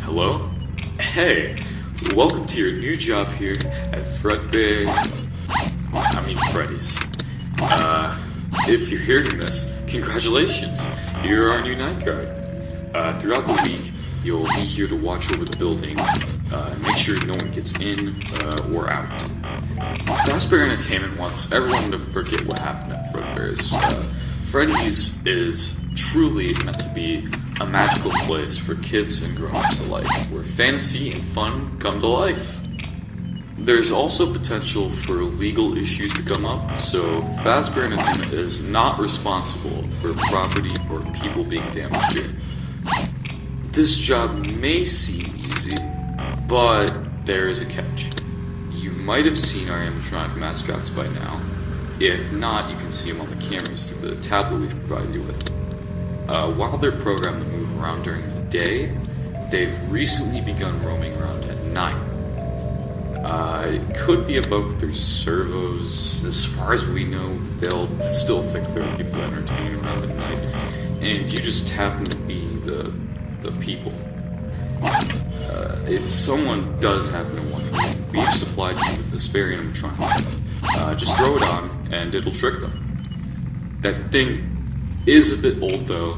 Hello? Hey, welcome to your new job here at Freddy's. If you're hearing this, congratulations, you're our new night guard. Throughout the week, you'll be here to watch over the building, make sure no one gets in or out. Fazbear Entertainment wants everyone to forget what happened at Freddy's. Freddy's is truly meant to be a magical place for kids and grown-ups alike, where fantasy and fun come to life. There's also potential for legal issues to come up, so Fazbear Entertainment is not responsible for property or people being damaged here. This job may seem easy, but there is a catch. You might have seen our animatronic mascots by now. If not, you can see them on the cameras through the tablet we've provided you with. While they're programmed to move around during the day, they've recently begun roaming around at night. It could be about their servos. As far as we know, they'll still think they're people entertaining around at night, and you just happen to be the people. If someone does happen to wonder, we've supplied you with this very animatronic. Just throw it on, and it'll trick them. That thing is a bit old though,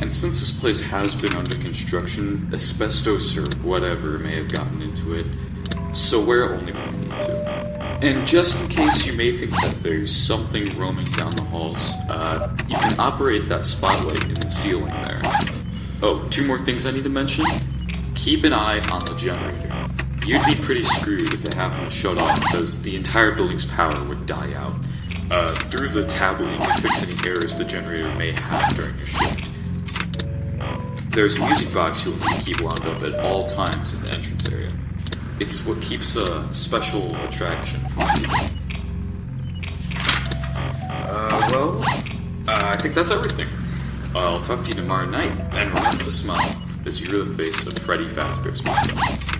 and since this place has been under construction, asbestos or whatever may have gotten into it, so wear it only when you need to. And just in case you may think that there's something roaming down the halls, you can operate that spotlight in the ceiling there. Oh, two more things I need to mention. Keep an eye on the generator. You'd be pretty screwed if it happened to shut off, because the entire building's power would die out. Through the tablet, you can fix any errors the generator may have during your shift. There's a music box you'll need to keep wound up at all times in the entrance area. It's what keeps a special attraction for people. I think that's everything. I'll talk to you tomorrow night, and remember to smile, as you're the face of Freddy Fazbear's Pizza.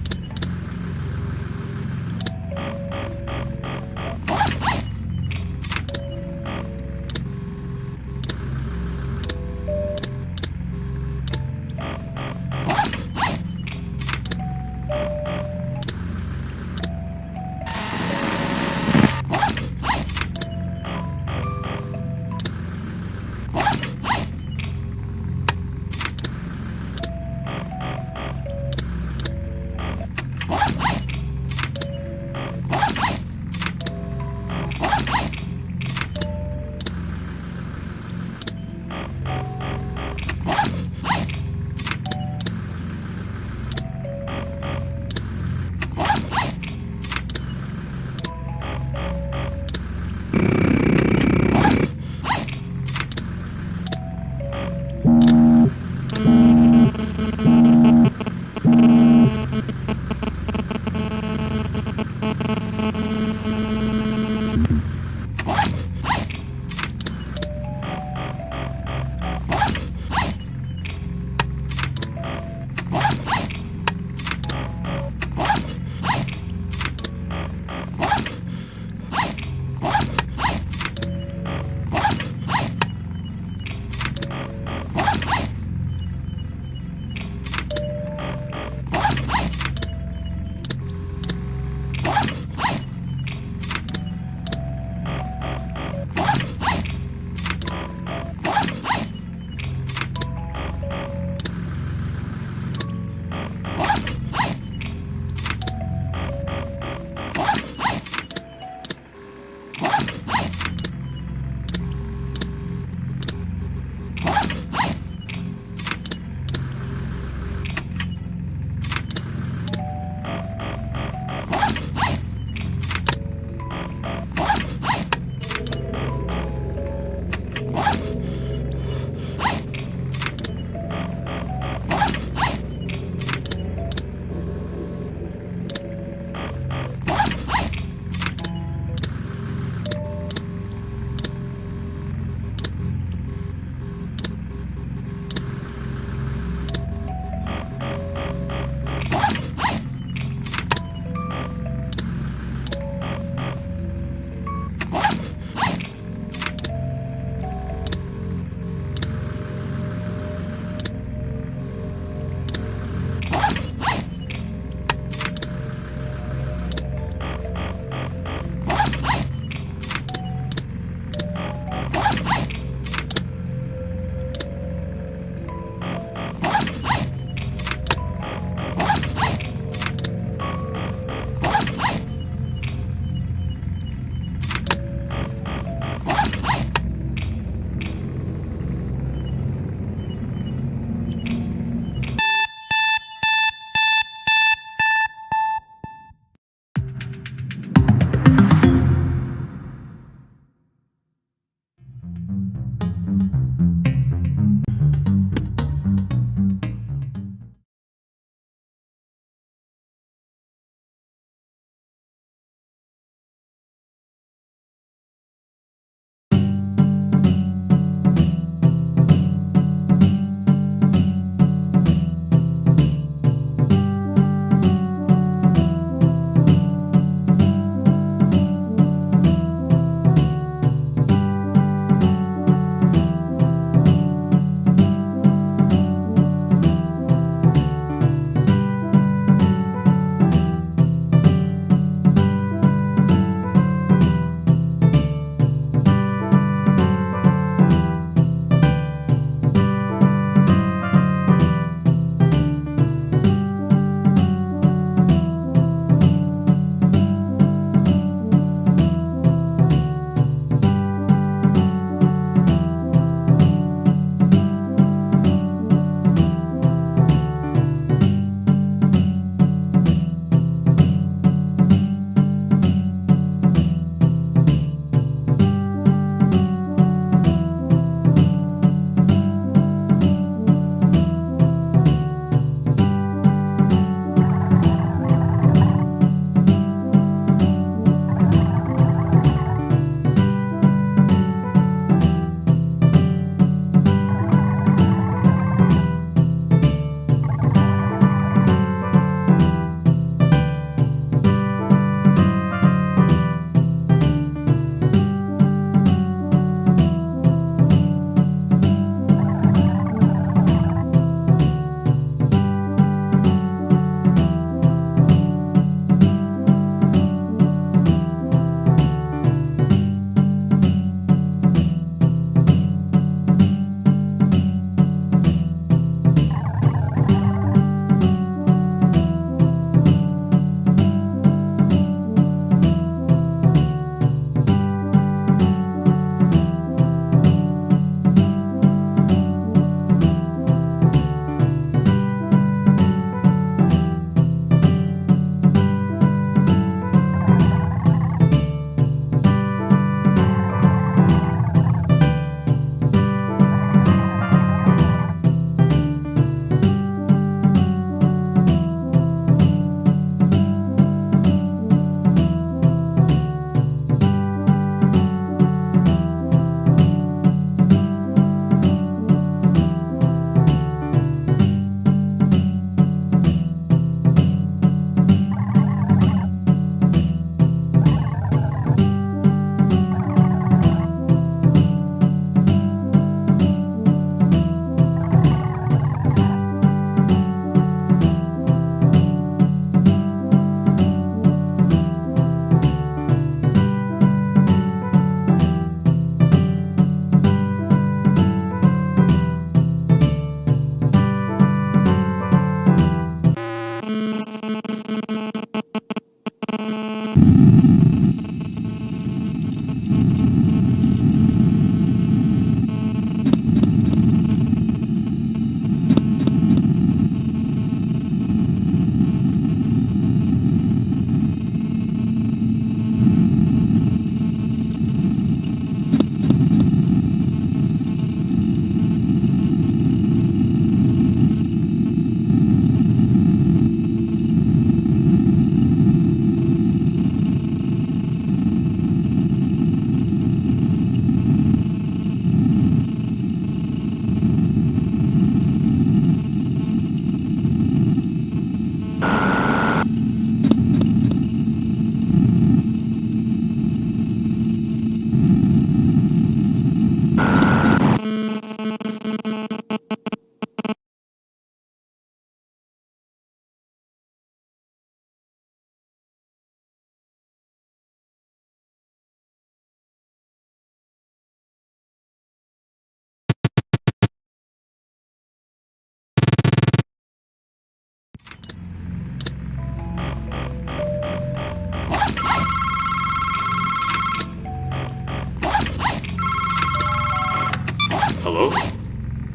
Hello?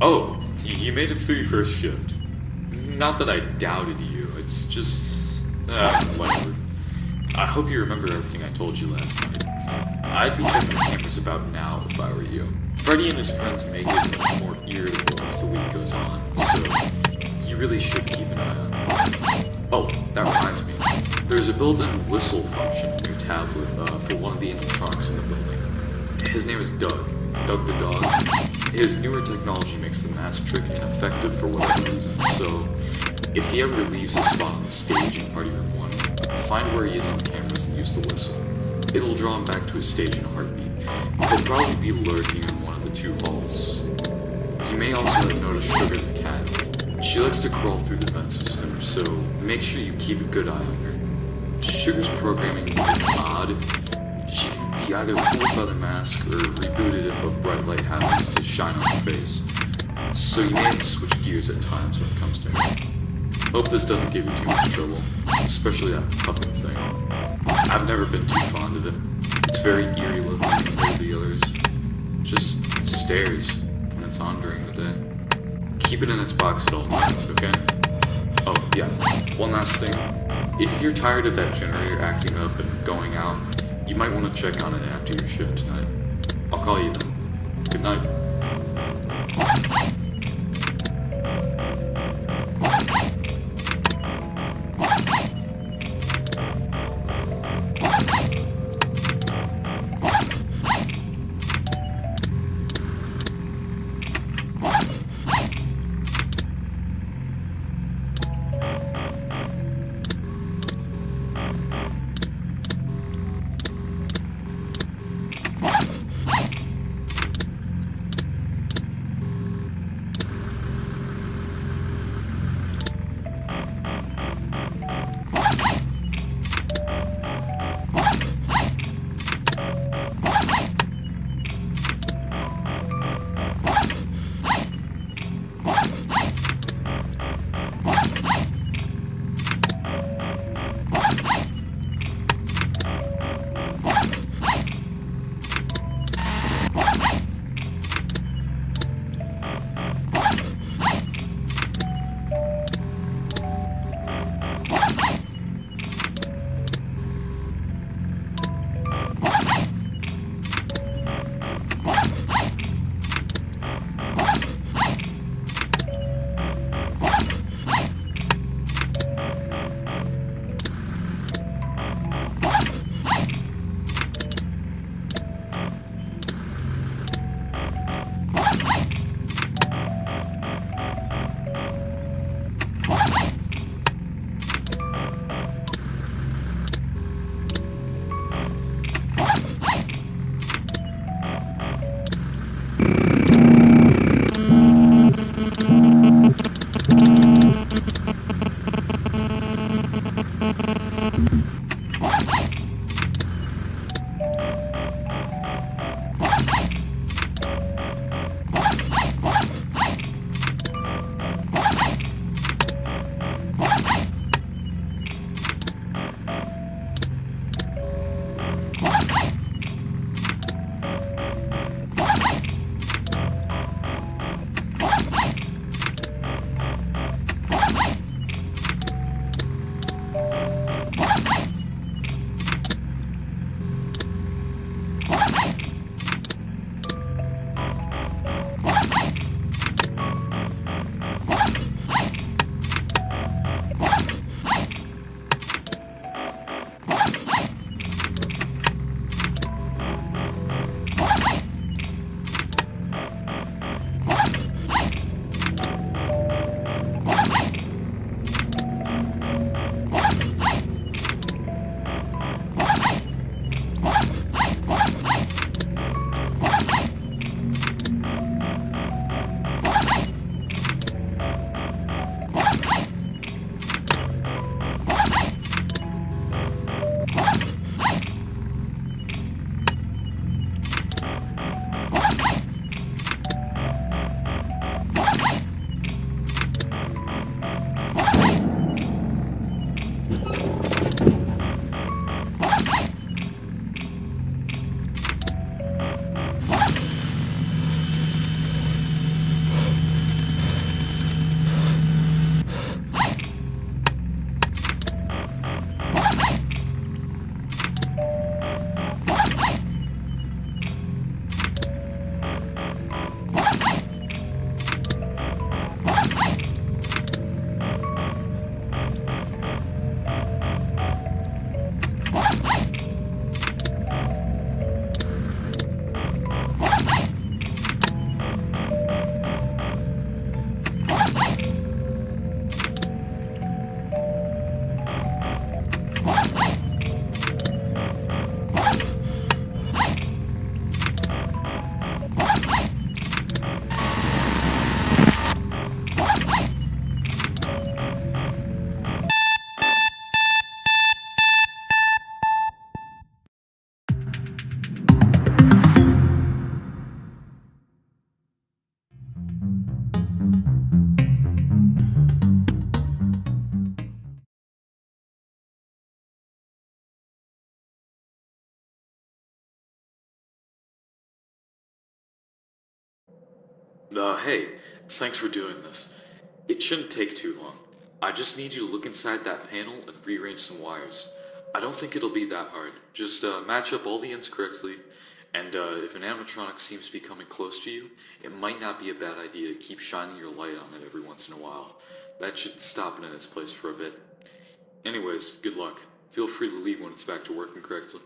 Oh, you made it through your first shift. Not that I doubted you, it's just... whatever. I hope you remember everything I told you last night. I'd be checking the cameras about now if I were you. Freddy and his friends may get much more irritable as the week goes on, so you really should keep an eye on them. Oh, that reminds me. There's a built-in whistle function in your tablet for one of the animatronics in the building. His name is Doug. Doug the dog. His newer technology makes the mask trick ineffective for whatever reason, so if he ever leaves his spot on the stage in Party Room 1, find where he is on the cameras and use the whistle. It'll draw him back to his stage in a heartbeat. He'll probably be lurking in one of the 2 halls. You may also have noticed Sugar the cat. She likes to crawl through the vent system, so make sure you keep a good eye on her. Sugar's programming is odd. She can be either pulled without a mask or rebooted if a bright light happens to shine on her face. So you may have to switch gears at times when it comes to her. Hope this doesn't give you too much trouble, especially that puppet thing. I've never been too fond of it. It's very eerie looking compared to the others. Just stares when it's on during the day. Keep it in its box at all times, okay? Oh, yeah, one last thing. If you're tired of that generator acting up and going out, you might want to check on it after your shift tonight. I'll call you then. Good night. Hey, thanks for doing this. It shouldn't take too long. I just need you to look inside that panel and rearrange some wires. I don't think it'll be that hard. Just match up all the ends correctly, and if an animatronic seems to be coming close to you, it might not be a bad idea to keep shining your light on it every once in a while. That should stop it in its place for a bit. Anyways, good luck. Feel free to leave when it's back to working correctly.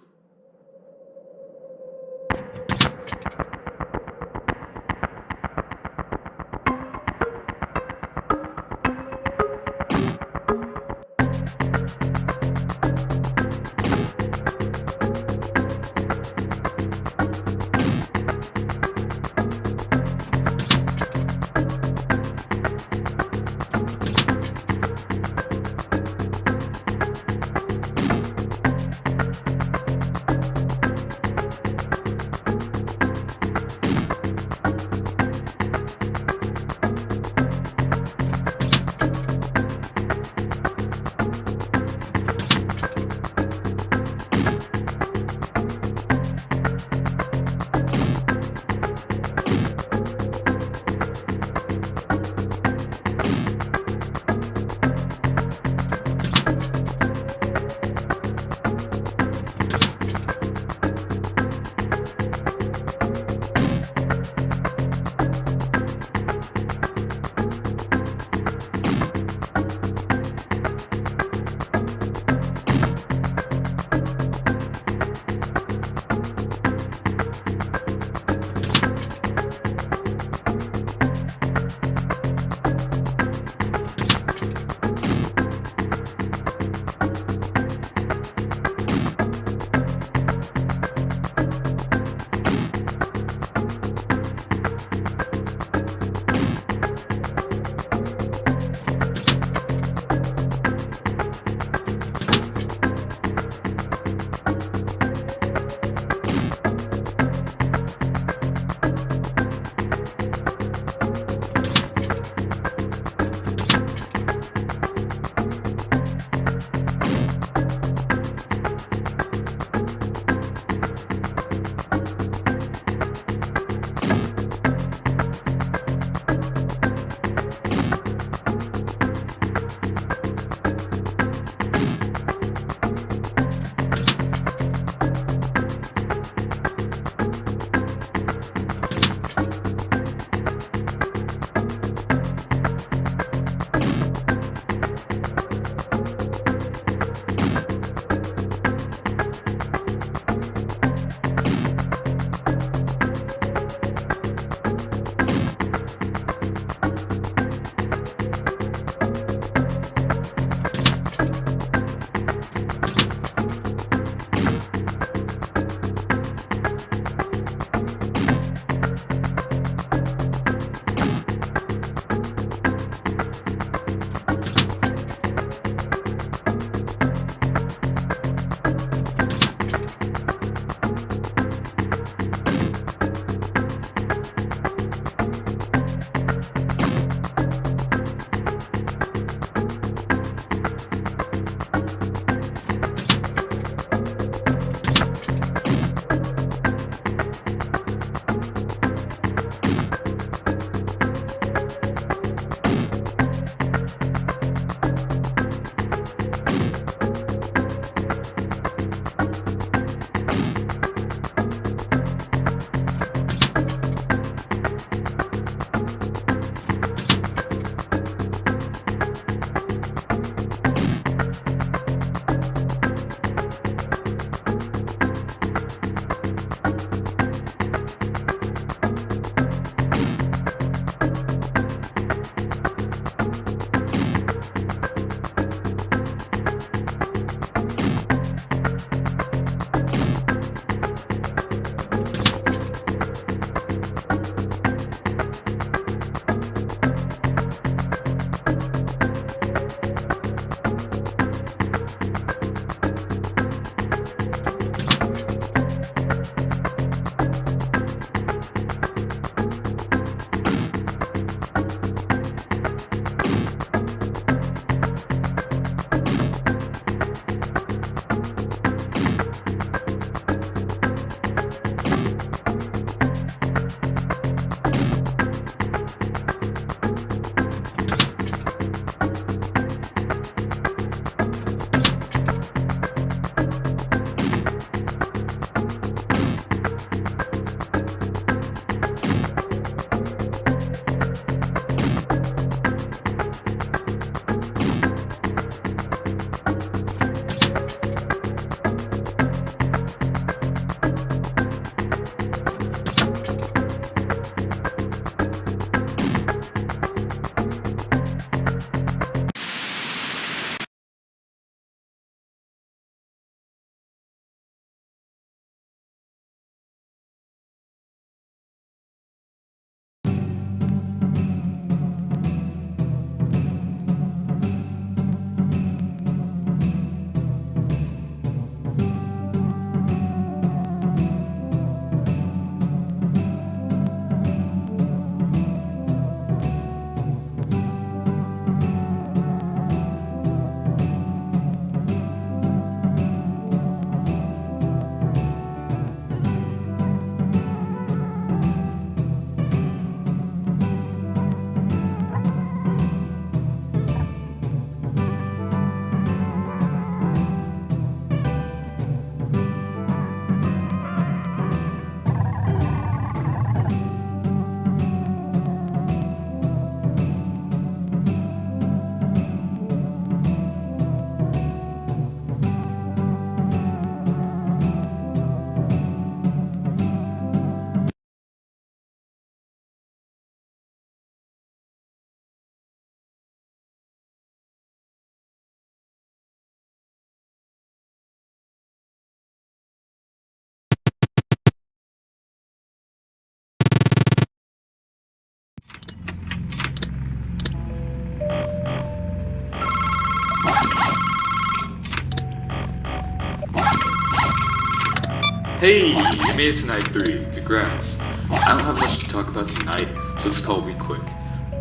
Hey, you made it to night 3. Congrats. I don't have much to talk about tonight, so this call will be quick.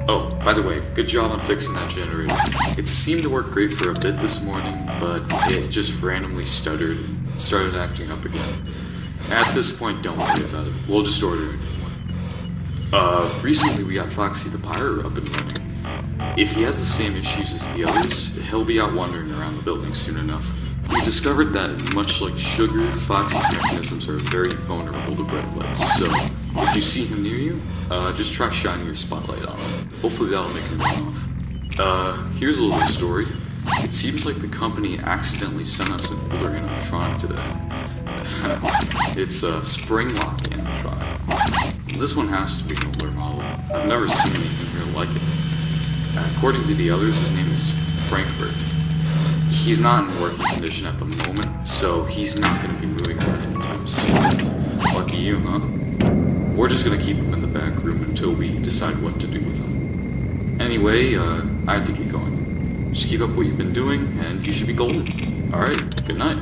Oh, by the way, good job on fixing that generator. It seemed to work great for a bit this morning, but it just randomly stuttered and started acting up again. At this point, don't worry about it. We'll just order a new one. Recently we got Foxy the Pirate up and running. If he has the same issues as the others, he'll be out wandering around the building soon enough. We discovered that, much like sugar, Foxy's mechanisms are very vulnerable to bright lights, so if you see him near you, just try shining your spotlight on him. Hopefully that'll make him run off. Here's a little story. It seems like the company accidentally sent us an older animatronic today. It's a spring lock animatronic. This one has to be an older model. I've never seen anything here like it. According to the others, his name is Frankfurt. He's not in working condition at the moment, so he's not going to be moving around anytime soon. Lucky you, huh? We're just going to keep him in the back room until we decide what to do with him. Anyway, I have to get going. Just keep up what you've been doing, and you should be golden. Alright, good night.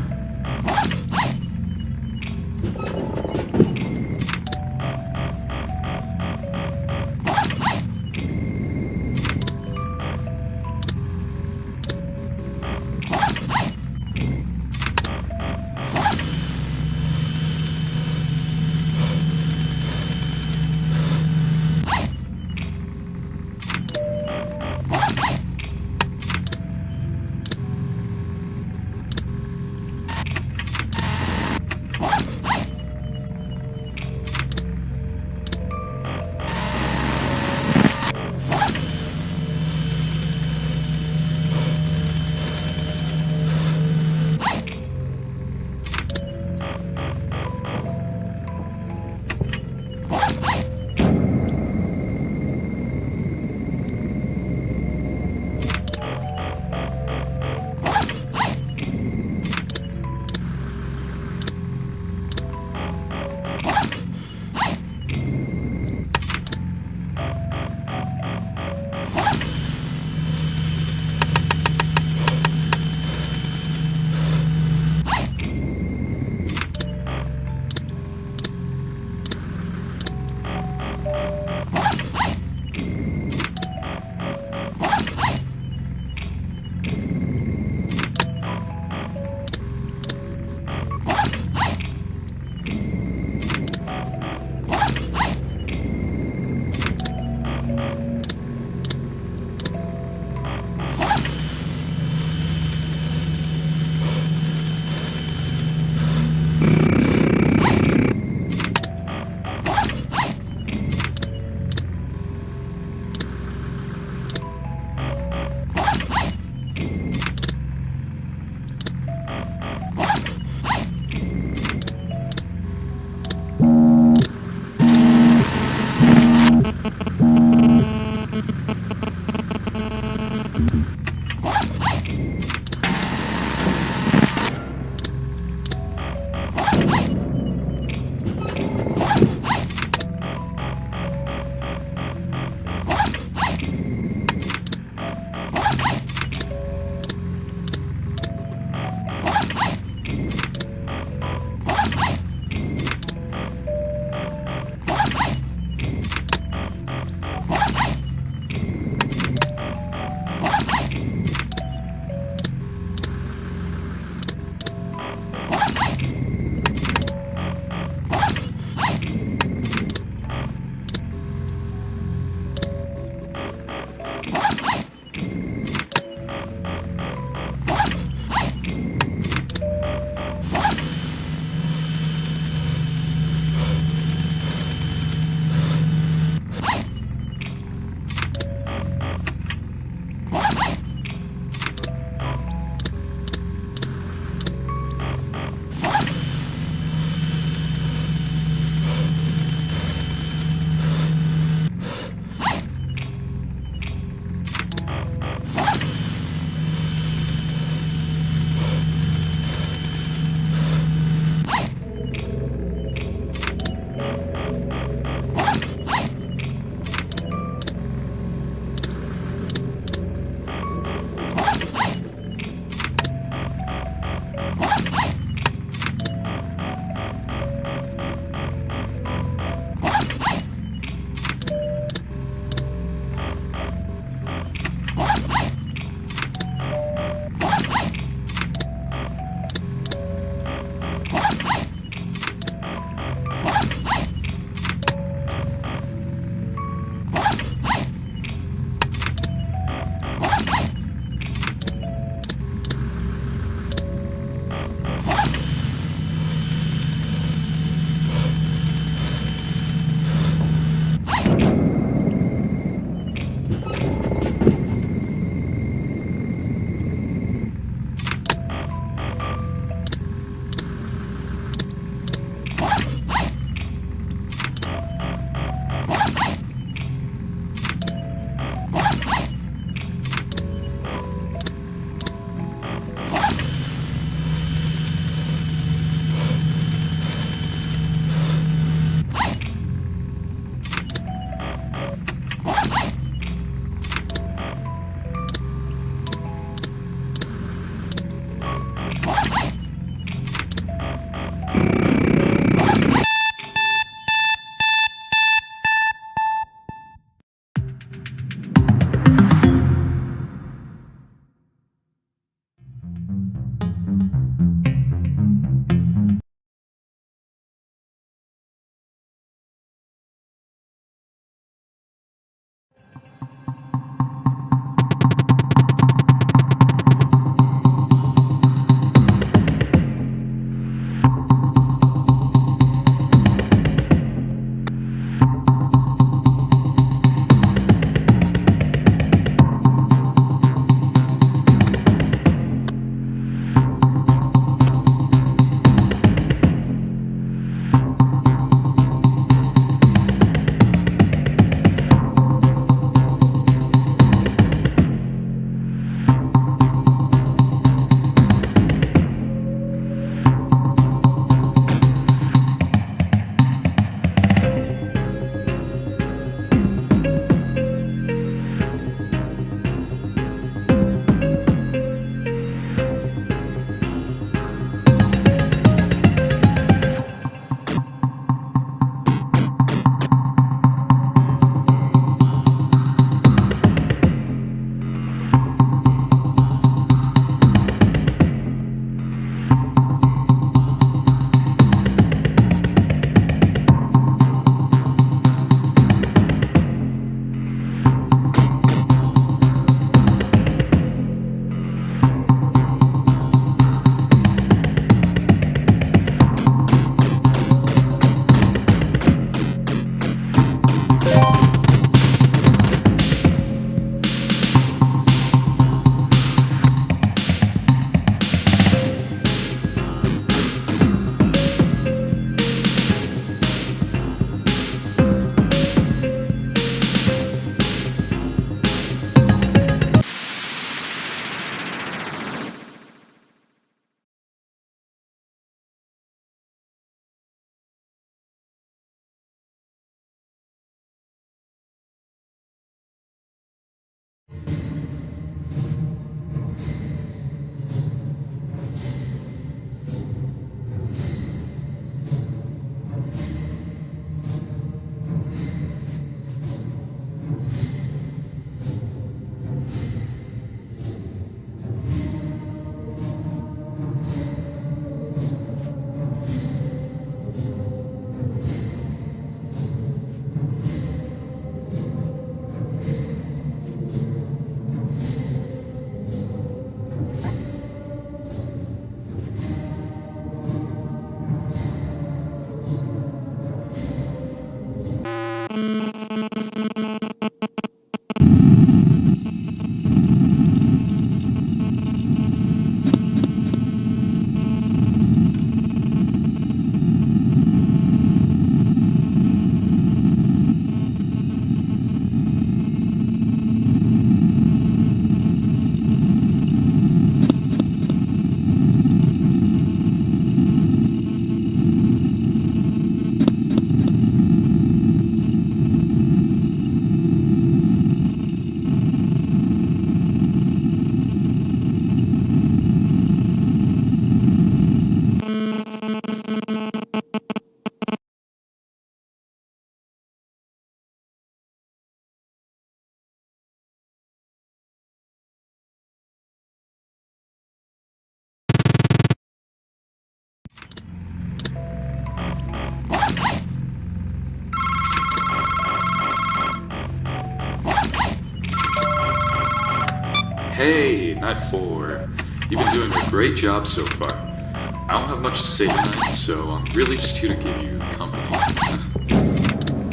Hey, Night 4. You've been doing a great job so far. I don't have much to say tonight, so I'm really just here to give you company.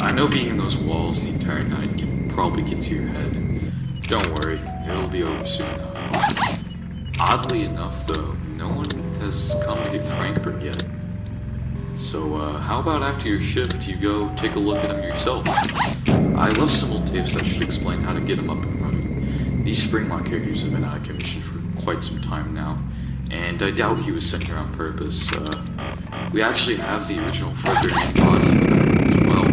I know being in those walls the entire night can probably get to your head. Don't worry, it'll be over soon enough. Oddly enough, though, no one has come to get Frankfurt yet. So, how about after your shift, you go take a look at him yourself? I left some old tapes that should explain how to get him up and running. These spring lock carriers have been out of commission for quite some time now, and I doubt he was sent here on purpose. We actually have the original Freddy and God in the back as well.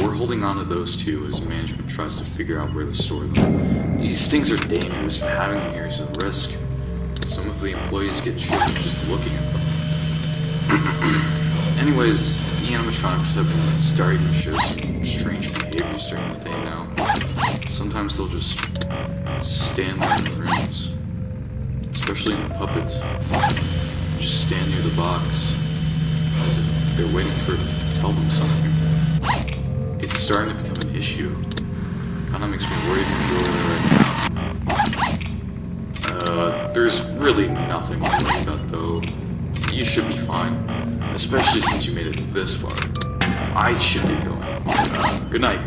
We're holding on to those two as management tries to figure out where to store them. These things are dangerous, and having them here is a risk. Some of the employees get shivers just looking at them. Anyways, the animatronics have been starting to show some strange behaviors during the day now. Sometimes they'll just stand there in the rooms, especially in the puppets. Just stand near the box, as if they're waiting for it to tell them something. It's starting to become an issue. Kinda makes me worried to go there right now. There's really nothing to worry about though. You should be fine. Especially since you made it this far. I should get going. Good night.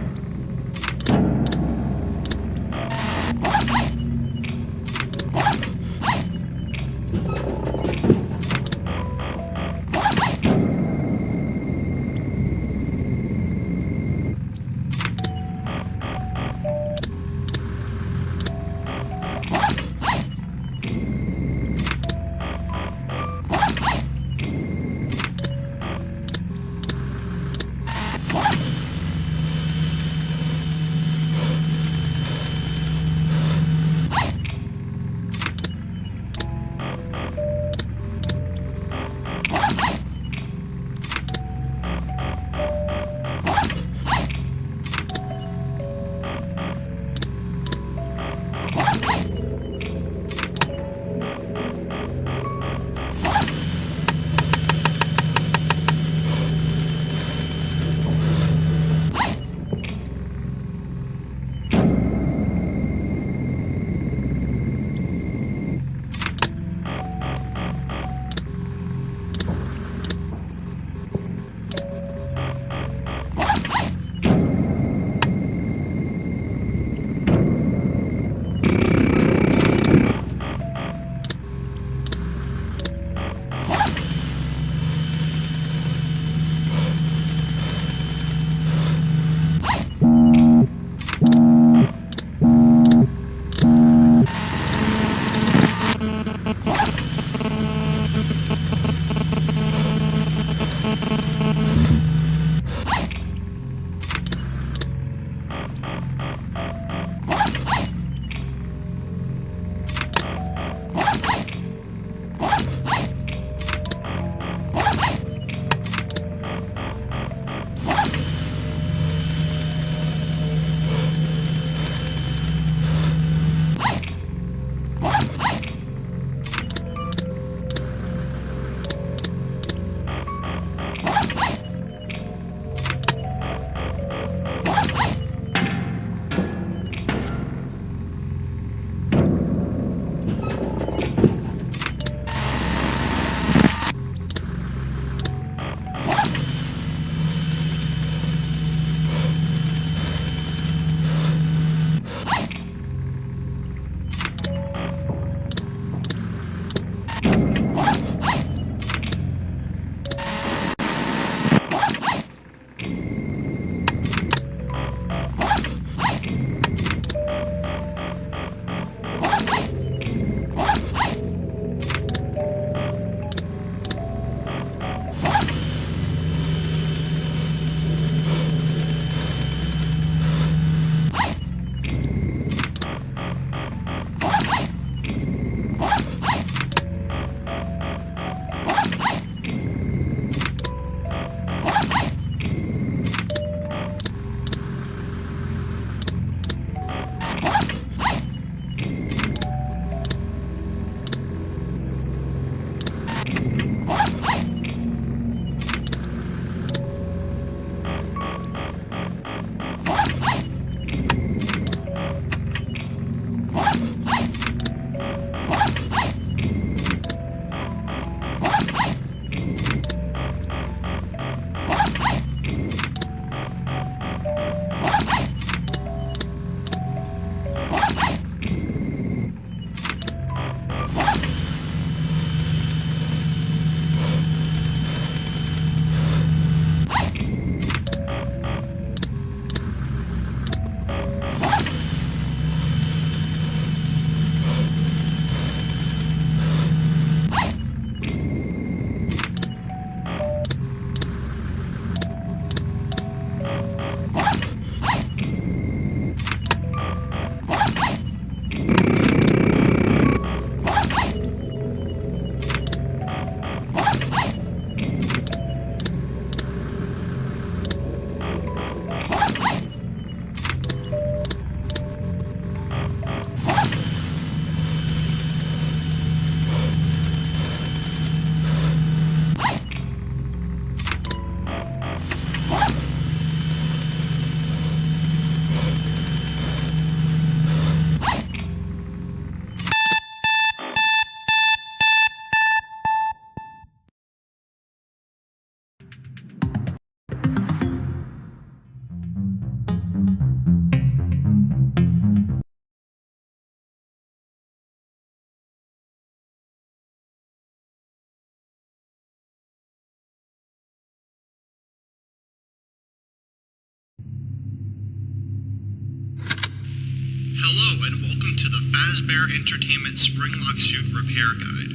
welcome to the Fazbear Entertainment Springlock Suit Repair Guide.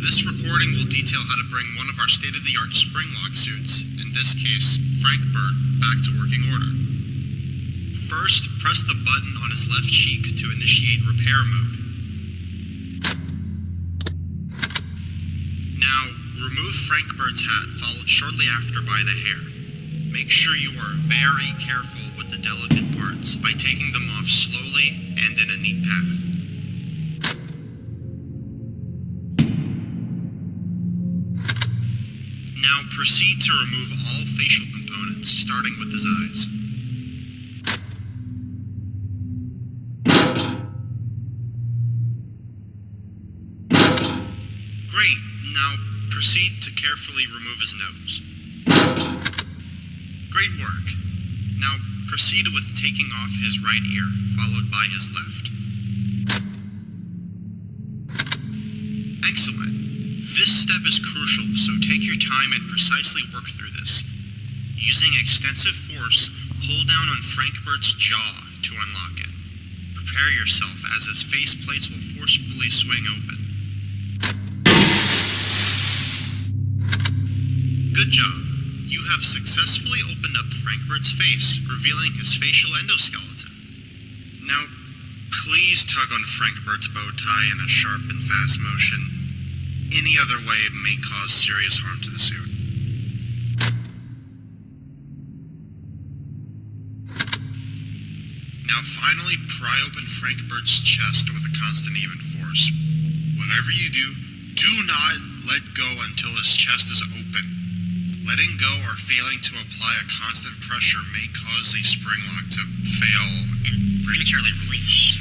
This recording will detail how to bring one of our state-of-the-art springlock suits, in this case, Frank Burt, back to working order. First, press the button on his left cheek to initiate repair mode. Now, remove Frank Burt's hat, followed shortly after by the hair. Make sure you are very careful with the delicate parts by taking them off slowly and in a neat path. Now proceed to remove all facial components, starting with his eyes. Great, now proceed to carefully remove his nose. Great work. Now proceed with taking off his right ear, followed by his left. Excellent. This step is crucial, so take your time and precisely work through this. Using extensive force, pull down on Frank Burt's jaw to unlock it. Prepare yourself as his face plates will forcefully swing open. Good job. You have successfully opened up Frank Burt's face, revealing his facial endoskeleton. Now, please tug on Frank Burt's bow tie in a sharp and fast motion. Any other way may cause serious harm to the suit. Now finally pry open Frank Burt's chest with a constant even force. Whatever you do, do not let go until his chest is open. Letting go or failing to apply a constant pressure may cause a spring lock to fail and prematurely release.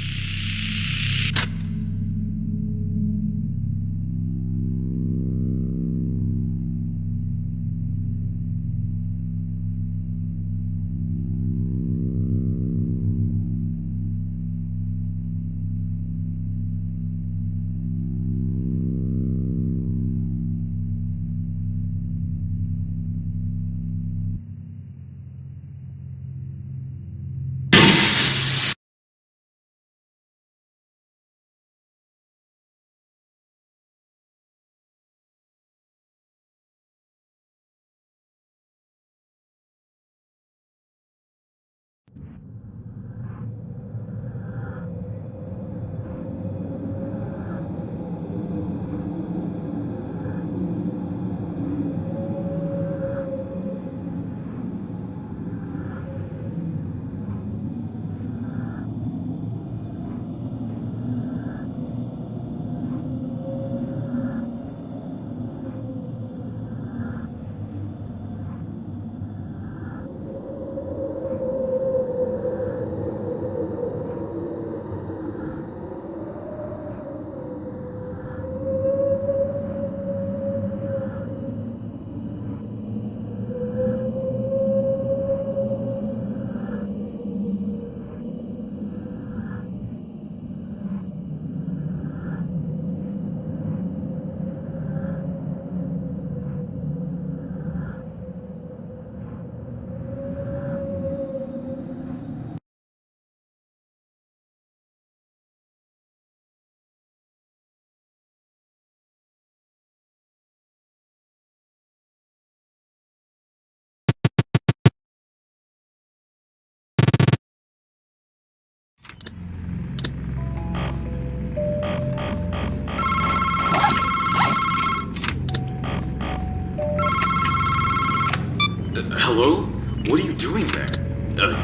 Hello? What are you doing there?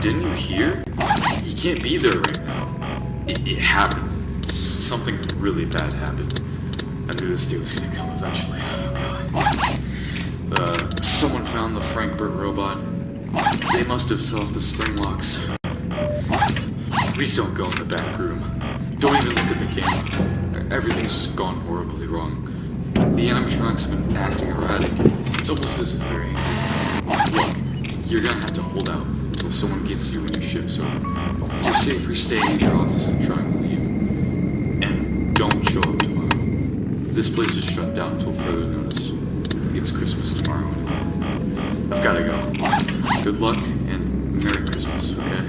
Didn't you hear? You can't be there right now. It happened. Something really bad happened. I knew this day was gonna come eventually. Oh god. Someone found the Frank Burt robot. They must have solved the spring locks. Please don't go in the back room. Don't even look at the camera. Everything's just gone horribly wrong. The animatronics have been acting erratic. It's almost as if they're angry. Look, you're gonna have to hold out until someone gets you when your shift's over. You're safer staying in your office than trying to leave. And don't show up tomorrow. This place is shut down until further notice. It's Christmas tomorrow anyway. I've gotta go. Good luck, and Merry Christmas, okay?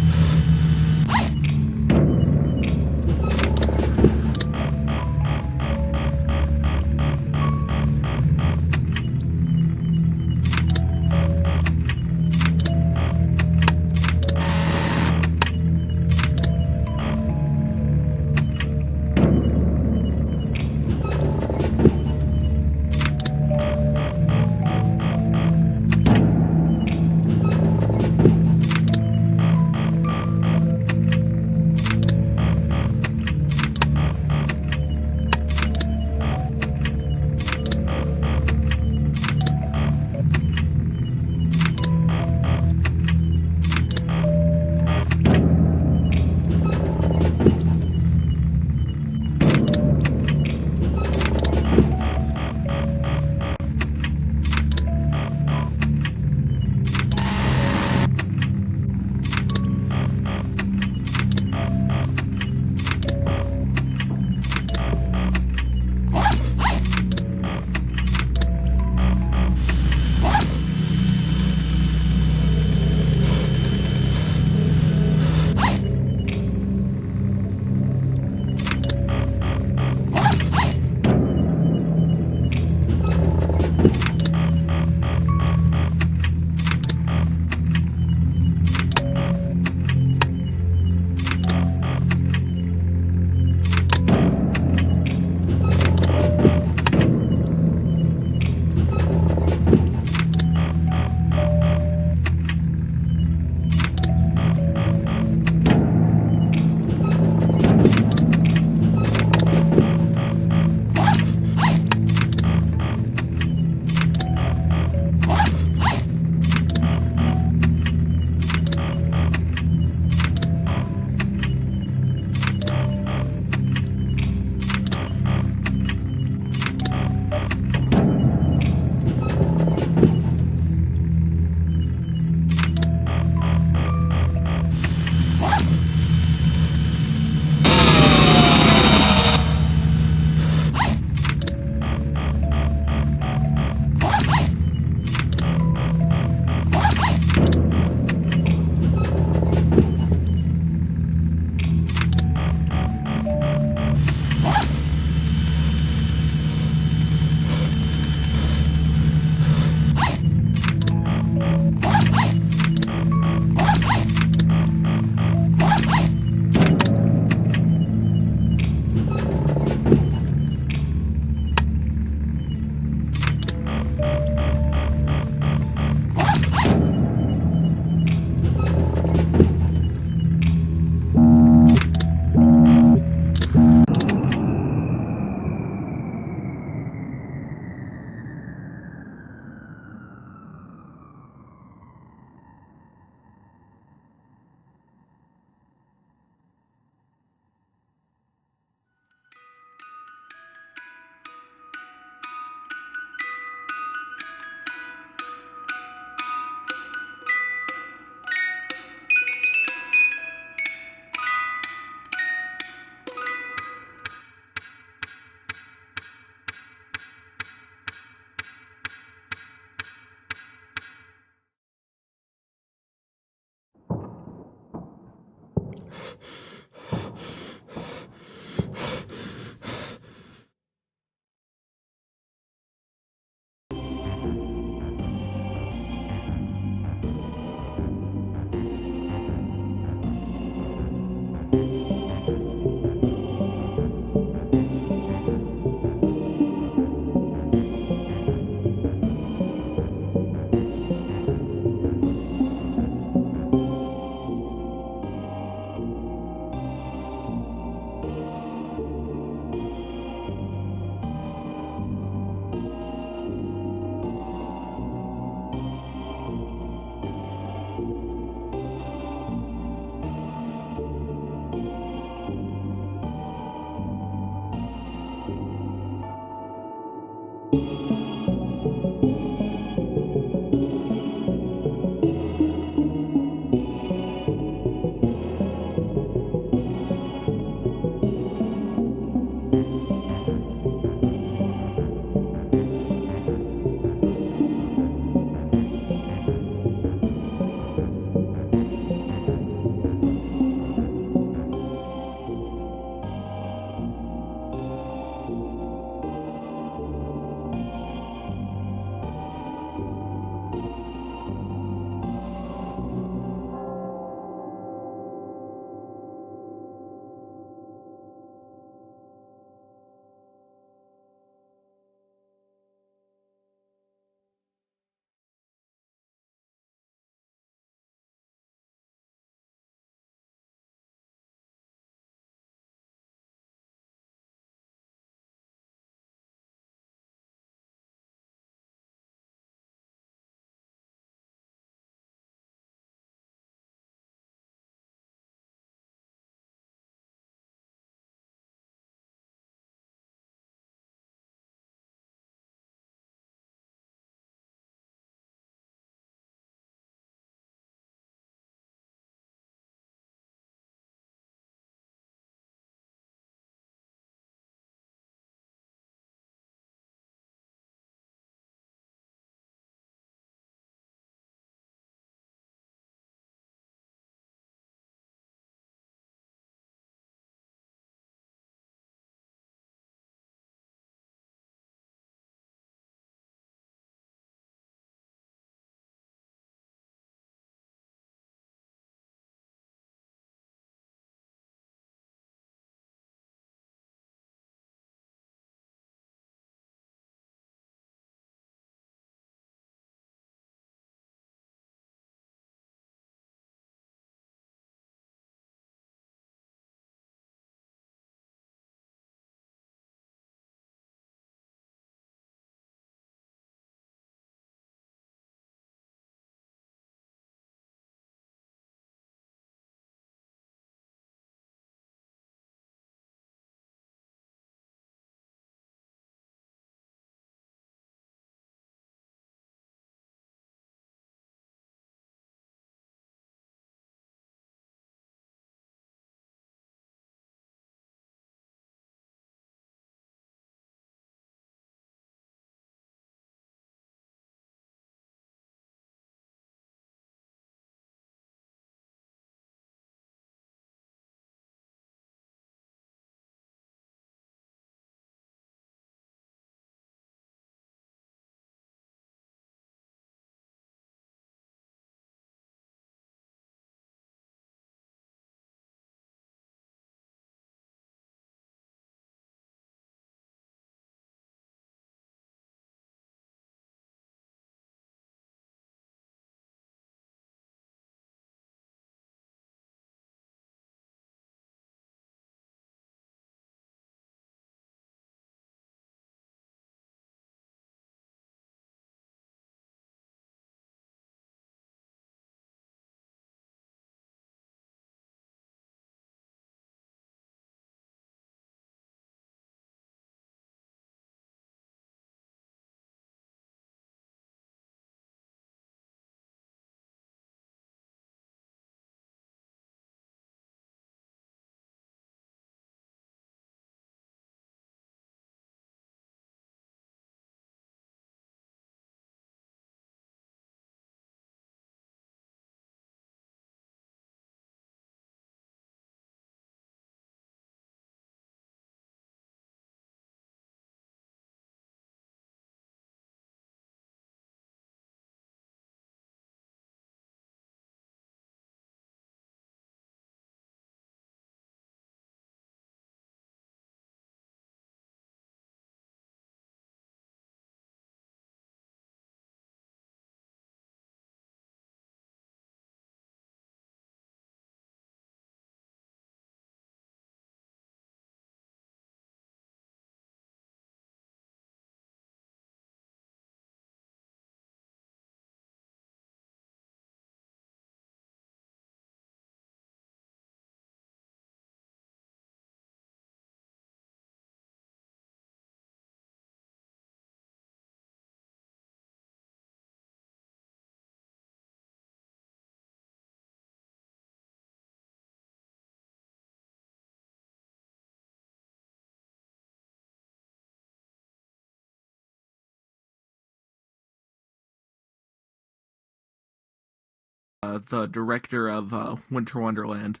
the director of Winter Wonderland.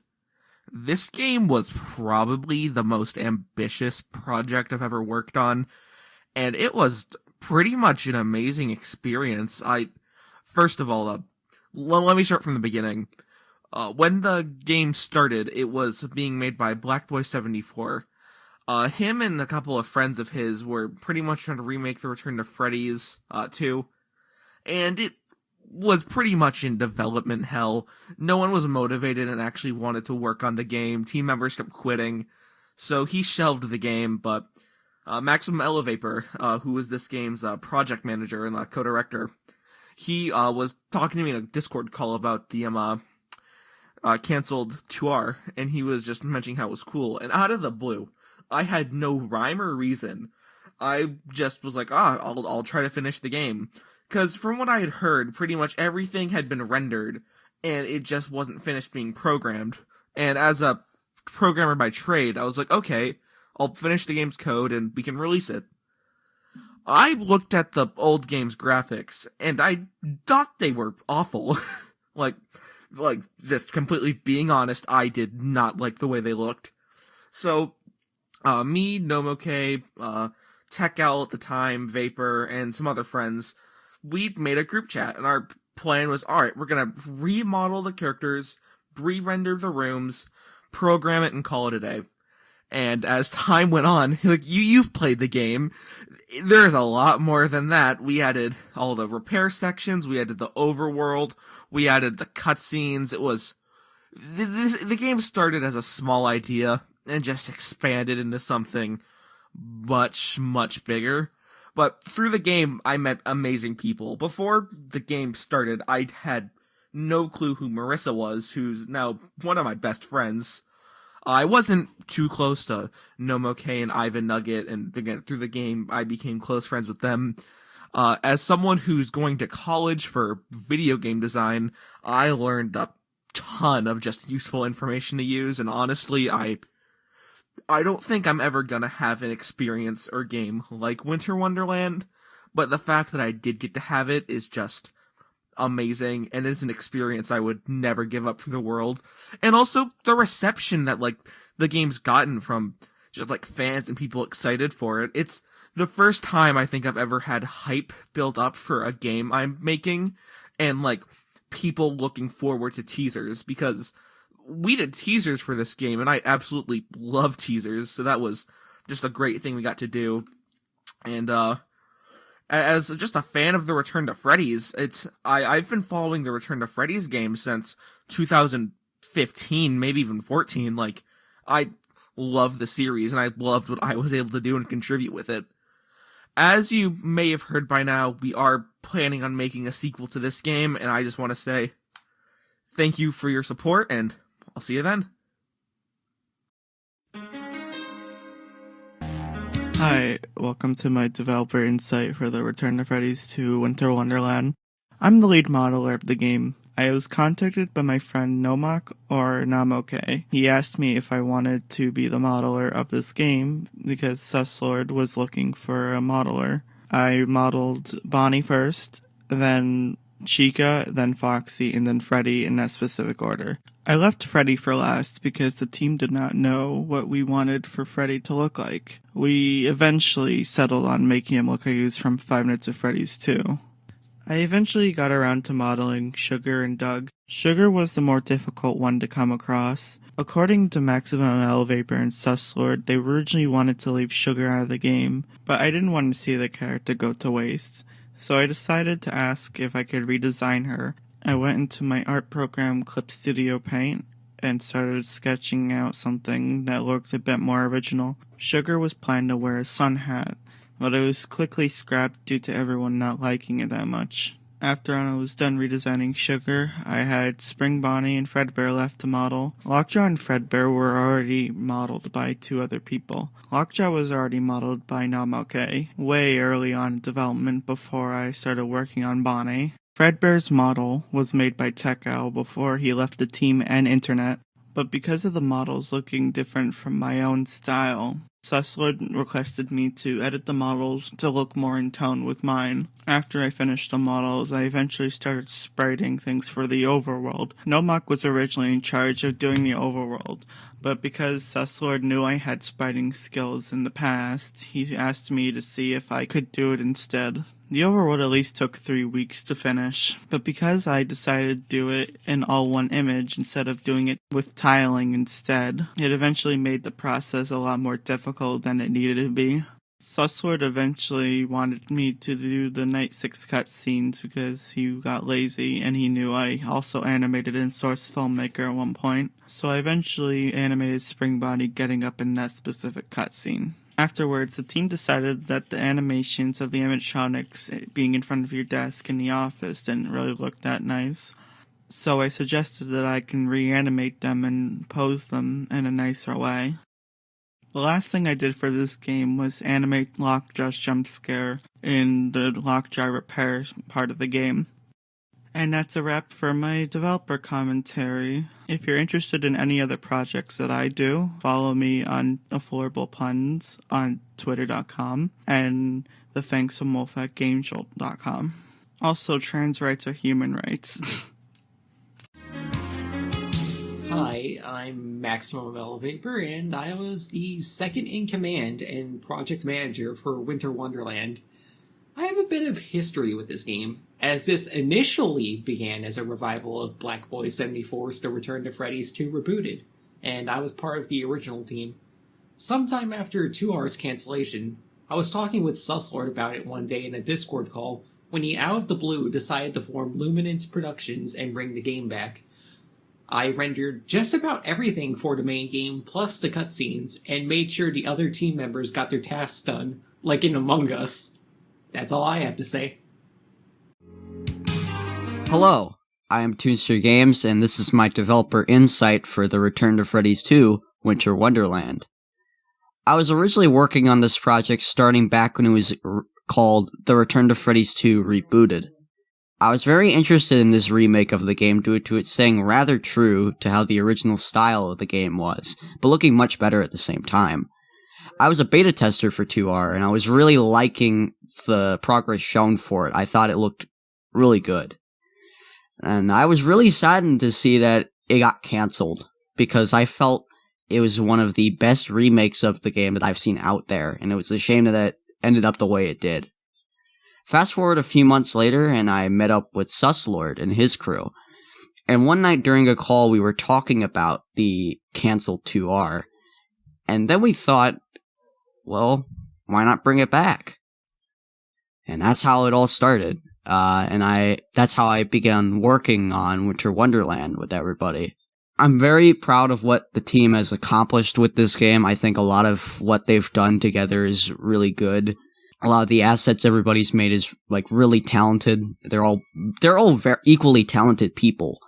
This game was probably the most ambitious project I've ever worked on, and it was pretty much an amazing experience. First of all, let me start from the beginning. When the game started, it was being made by Blackboy74. Him and a couple of friends of his were pretty much trying to remake the Return to Freddy's 2, and it was pretty much in development hell. No one was motivated and actually wanted to work on the game. Team members kept quitting, so he shelved the game, but Maximum Elevator, who was this game's project manager and co-director, he was talking to me in a Discord call about the canceled 2R, and he was just mentioning how it was cool, and out of the blue, I had no rhyme or reason. I just was like, I'll try to finish the game. Because from what I had heard, pretty much everything had been rendered, and it just wasn't finished being programmed. And as a programmer by trade, I was like, okay, I'll finish the game's code and we can release it. I looked at the old game's graphics, and I thought they were awful. like, just completely being honest, I did not like the way they looked. So, me, Nomoke, Tech Owl at the time, Vapor, and some other friends, we'd made a group chat, and our plan was, alright, we're gonna remodel the characters, re-render the rooms, program it, and call it a day. And as time went on, you've played the game, there's a lot more than that. We added all the repair sections, we added the overworld, we added the cutscenes. It was... the game started as a small idea, and just expanded into something much, much bigger. But through the game, I met amazing people. Before the game started, I had no clue who Marissa was, who's now one of my best friends. I wasn't too close to Nomoke and Ivan Nugget, and again, through the game, I became close friends with them. As someone who's going to college for video game design, I learned a ton of just useful information to use, and honestly, I don't think I'm ever gonna have an experience or game like Winter Wonderland, but the fact that I did get to have it is just amazing, and it's an experience I would never give up for the world. And also, the reception that, the game's gotten from just, fans and people excited for it. It's the first time I think I've ever had hype built up for a game I'm making, and, people looking forward to teasers, because we did teasers for this game, and I absolutely love teasers, so that was just a great thing we got to do. And, as just a fan of the Return to Freddy's, I've been following the Return to Freddy's game since 2015, maybe even 14. I love the series, and I loved what I was able to do and contribute with it. As you may have heard by now, we are planning on making a sequel to this game, and I just want to say thank you for your support, and I'll see you then. Hi, welcome to my developer insight for the Return to Freddy's 2 Winter Wonderland. I'm the lead modeler of the game. I was contacted by my friend Nomak or Namoke. He asked me if I wanted to be the modeler of this game because Suslord was looking for a modeler. I modeled Bonnie first, then Chica, then Foxy, and then Freddy in that specific order. I left Freddy for last because the team did not know what we wanted for Freddy to look like. We eventually settled on making him look like he was from 5 Nights at Freddy's 2. I eventually got around to modeling Sugar and Doug. Sugar was the more difficult one to come across. According to Maximum Elevator and Suslord, they originally wanted to leave Sugar out of the game, but I didn't want to see the character go to waste. So I decided to ask if I could redesign her. I went into my art program Clip Studio Paint and started sketching out something that looked a bit more original. Sugar was planned to wear a sun hat, but it was quickly scrapped due to everyone not liking it that much. After I was done redesigning Sugar, I had Spring Bonnie and Fredbear left to model. Lockjaw and Fredbear were already modeled by 2 other people. Lockjaw was already modeled by Namoke, way early on in development before I started working on Bonnie. Fredbear's model was made by Tech Owl before he left the team and internet. but because of the models looking different from my own style, Susslord requested me to edit the models to look more in tone with mine. After I finished the models, I eventually started spriting things for the overworld. Nomak was originally in charge of doing the overworld, but because Susslord knew I had spriting skills in the past, he asked me to see if I could do it instead. The overworld at least took 3 weeks to finish, but because I decided to do it in all one image instead of doing it with tiling instead, it eventually made the process a lot more difficult than it needed to be. Susslord eventually wanted me to do the Night 6 cutscenes because he got lazy and he knew I also animated in Source Filmmaker at one point, so I eventually animated Springbody getting up in that specific cutscene. Afterwards, the team decided that the animations of the animatronics being in front of your desk in the office didn't really look that nice. So I suggested that I can reanimate them and pose them in a nicer way. The last thing I did for this game was animate Lockjaw's jump scare in the Lockjaw repair part of the game. And that's a wrap for my developer commentary. If you're interested in any other projects that I do, follow me on Affordable Puns on Twitter.com and the Thanksome Wolf at GameJolt.com. Also, trans rights are human rights. Hi, I'm Maximum Vapor, and I was the second in command and project manager for Winter Wonderland. I have a bit of history with this game, as this initially began as a revival of Black Boy 74's The Return to Freddy's 2 Rebooted, and I was part of the original team. Sometime after 2R's cancellation, I was talking with Susslord about it one day in a Discord call when he out of the blue decided to form Luminance Productions and bring the game back. I rendered just about everything for the main game plus the cutscenes and made sure the other team members got their tasks done, like in Among Us. That's all I have to say. Hello, I am Toonster Games, and this is my developer insight for The Return to Freddy's 2 Winter Wonderland. I was originally working on this project starting back when it was called The Return to Freddy's 2 Rebooted. I was very interested in this remake of the game due to it staying rather true to how the original style of the game was, but looking much better at the same time. I was a beta tester for 2R, and I was really liking the progress shown for it. I thought it looked really good. And I was really saddened to see that it got cancelled, because I felt it was one of the best remakes of the game that I've seen out there, and it was a shame that it ended up the way it did. Fast forward a few months later, and I met up with Susslord and his crew. And one night during a call, we were talking about the canceled 2R. And then we thought, well, why not bring it back? And that's how it all started. That's how I began working on Winter Wonderland with everybody. I'm very proud of what the team has accomplished with this game. I think a lot of what they've done together is really good. A lot of the assets everybody's made is like really talented. They're all very equally talented people,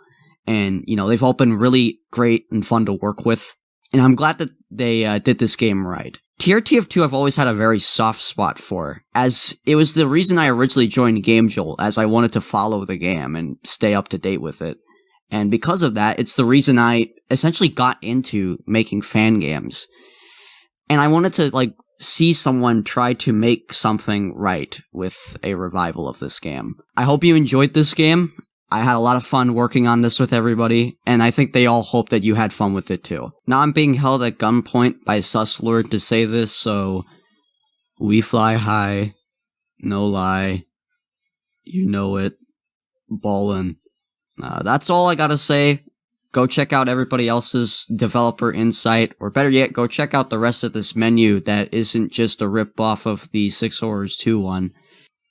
and they've all been really great and fun to work with. And I'm glad that they did this game right. TRTF 2 I've always had a very soft spot for, as it was the reason I originally joined GameJolt, as I wanted to follow the game and stay up to date with it. And because of that, it's the reason I essentially got into making fan games. And I wanted to see someone try to make something right with a revival of this game. I hope you enjoyed this game. I had a lot of fun working on this with everybody, and I think they all hope that you had fun with it too. Now I'm being held at gunpoint by Susslord to say this, so we fly high, no lie, you know it, ballin'. That's all I gotta say. Go check out everybody else's developer insight, or better yet, go check out the rest of this menu that isn't just a rip-off of the 6 Horrors 2 one.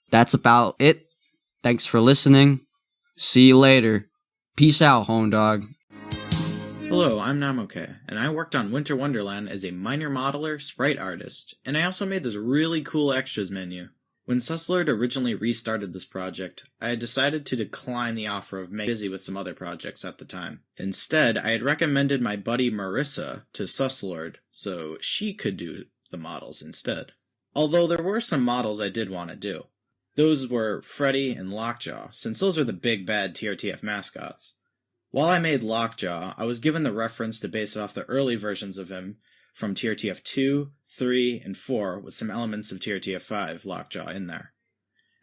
That's about it. Thanks for listening. See you later. Peace out, home dog. Hello, I'm Namoke, and I worked on Winter Wonderland as a minor modeler, sprite artist, and I also made this really cool extras menu. When Susslord originally restarted this project, I had decided to decline the offer of being busy with some other projects at the time. Instead, I had recommended my buddy Marissa to Susslord, so she could do the models instead. Although there were some models I did want to do. Those were Freddy and Lockjaw, since those are the big bad TRTF mascots. While I made Lockjaw, I was given the reference to base it off the early versions of him from TRTF 2, 3, and 4 with some elements of TRTF 5 Lockjaw in there.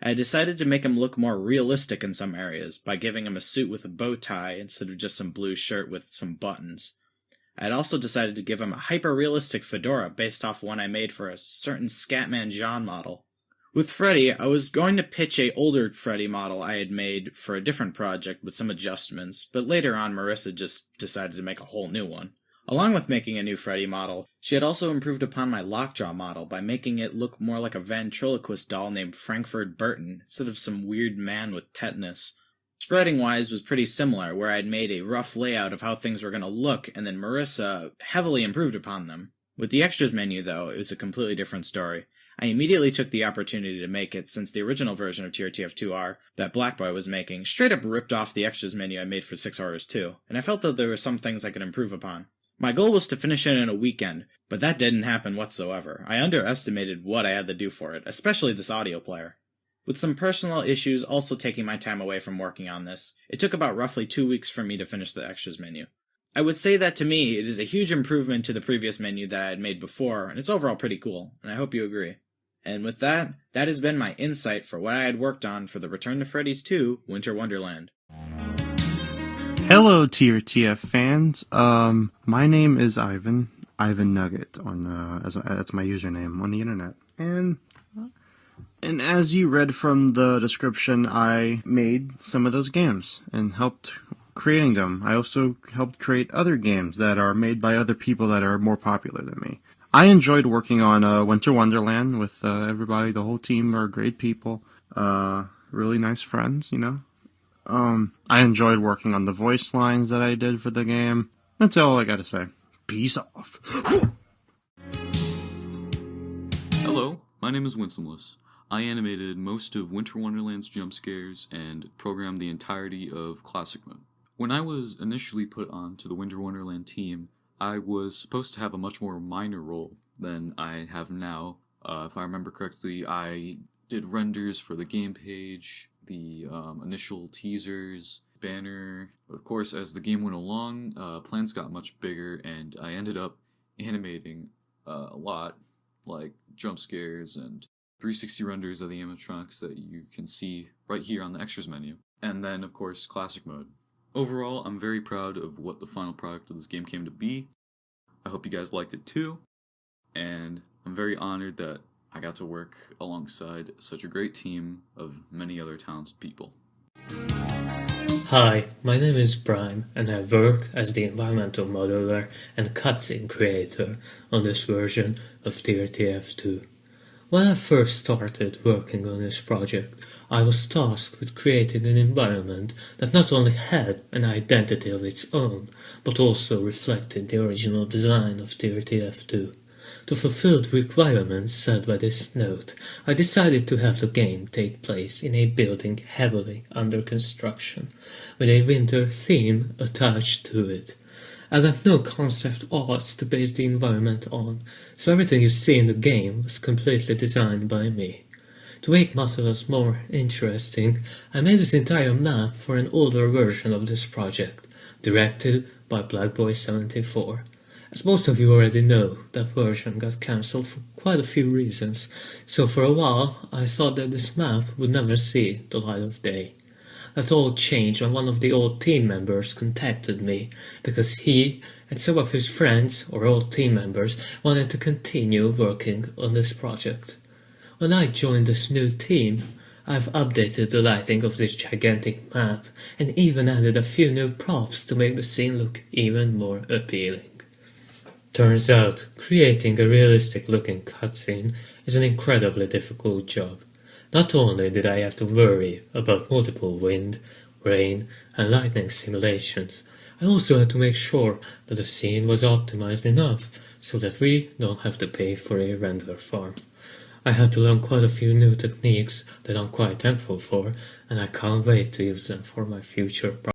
I decided to make him look more realistic in some areas by giving him a suit with a bow tie instead of just some blue shirt with some buttons. I had also decided to give him a hyper-realistic fedora based off one I made for a certain Scatman John model. With Freddy, I was going to pitch a older Freddy model I had made for a different project with some adjustments, but later on Marissa just decided to make a whole new one. Along with making a new Freddy model, she had also improved upon my Lockjaw model by making it look more like a ventriloquist doll named Frankfurt Burton instead of some weird man with tetanus. Spreading-wise was pretty similar, where I'd made a rough layout of how things were going to look, and then Marissa heavily improved upon them. With the extras menu, though, it was a completely different story. I immediately took the opportunity to make it, since the original version of TRTF2R that Black Boy was making straight up ripped off the extras menu I made for 6 Horrors 2, and I felt that there were some things I could improve upon. My goal was to finish it in a weekend, but that didn't happen whatsoever. I underestimated what I had to do for it, especially this audio player. With some personal issues also taking my time away from working on this, it took about roughly 2 weeks for me to finish the extras menu. I would say that to me, it is a huge improvement to the previous menu that I had made before, and it's overall pretty cool, and I hope you agree. And with that, that has been my insight for what I had worked on for the Return to Freddy's 2 Winter Wonderland. Hello, TRTF fans. My name is Ivan Nugget that's my username on the internet. And as you read from the description, I made some of those games and helped creating them. I also helped create other games that are made by other people that are more popular than me. I enjoyed working on Winter Wonderland with everybody. The whole team are great people, really nice friends, you know. I enjoyed working on the voice lines that I did for the game. That's all I gotta say. Peace off. Hello, my name is Winsomeless. I animated most of Winter Wonderland's jump scares and programmed the entirety of Classic Mode. When I was initially put onto the Winter Wonderland team, I was supposed to have a much more minor role than I have now. If I remember correctly, I did renders for the game page, the initial teasers, banner. But of course, as the game went along, plans got much bigger, and I ended up animating a lot, like jump scares and 360 renders of the animatronics that you can see right here on the extras menu. And then, of course, Classic Mode. Overall, I'm very proud of what the final product of this game came to be. I hope you guys liked it too, and I'm very honored that I got to work alongside such a great team of many other talented people. Hi, my name is Brian, and I worked as the environmental modeler and cutscene creator on this version of TRTF2. When I first started working on this project, I was tasked with creating an environment that not only had an identity of its own, but also reflected the original design of TRTF2. To fulfill the requirements set by this note, I decided to have the game take place in a building heavily under construction, with a winter theme attached to it. I got no concept arts to base the environment on, so everything you see in the game was completely designed by me. To make matters more interesting, I made this entire map for an older version of this project, directed by Black Boy 74. As most of you already know, that version got cancelled for quite a few reasons, so for a while I thought that this map would never see the light of day. That all changed when one of the old team members contacted me, because he and some of his friends or old team members wanted to continue working on this project. When I joined this new team, I've updated the lighting of this gigantic map and even added a few new props to make the scene look even more appealing. Turns out, creating a realistic-looking cutscene is an incredibly difficult job. Not only did I have to worry about multiple wind, rain, and lightning simulations, I also had to make sure that the scene was optimized enough so that we don't have to pay for a render farm. I had to learn quite a few new techniques that I'm quite thankful for, and I can't wait to use them for my future projects.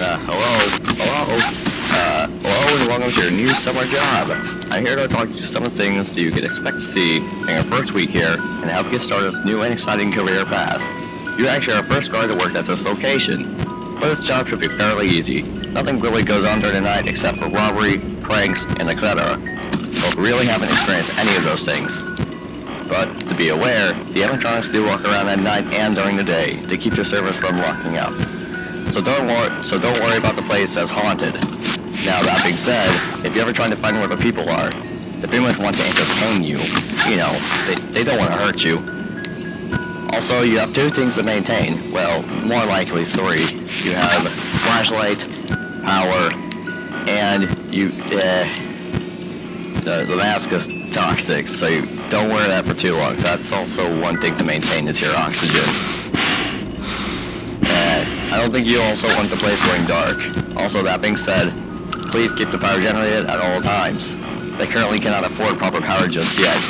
Hello, and welcome to your new summer job. I'm here to talk to you some of the things that you can expect to see in your first week here and help you start this new and exciting career path. You're actually our first guard to work at this location, but this job should be fairly easy. Nothing really goes on during the night except for robbery, pranks, and etc. But we really haven't experienced any of those things. But to be aware, the animatronics do walk around at night and during the day to keep your servers from locking up. So don't worry about the place as haunted. Now that being said, if you're ever trying to find where the people are, they pretty much want to entertain you. You know, they don't want to hurt you. Also, you have 2 things to maintain. Well, more likely 3. You have flashlight, power, and the mask is toxic, so you don't wear that for too long. So that's also one thing to maintain is your oxygen. I don't think you also want the place going dark. Also, that being said, please keep the power generated at all times. They currently cannot afford proper power just yet.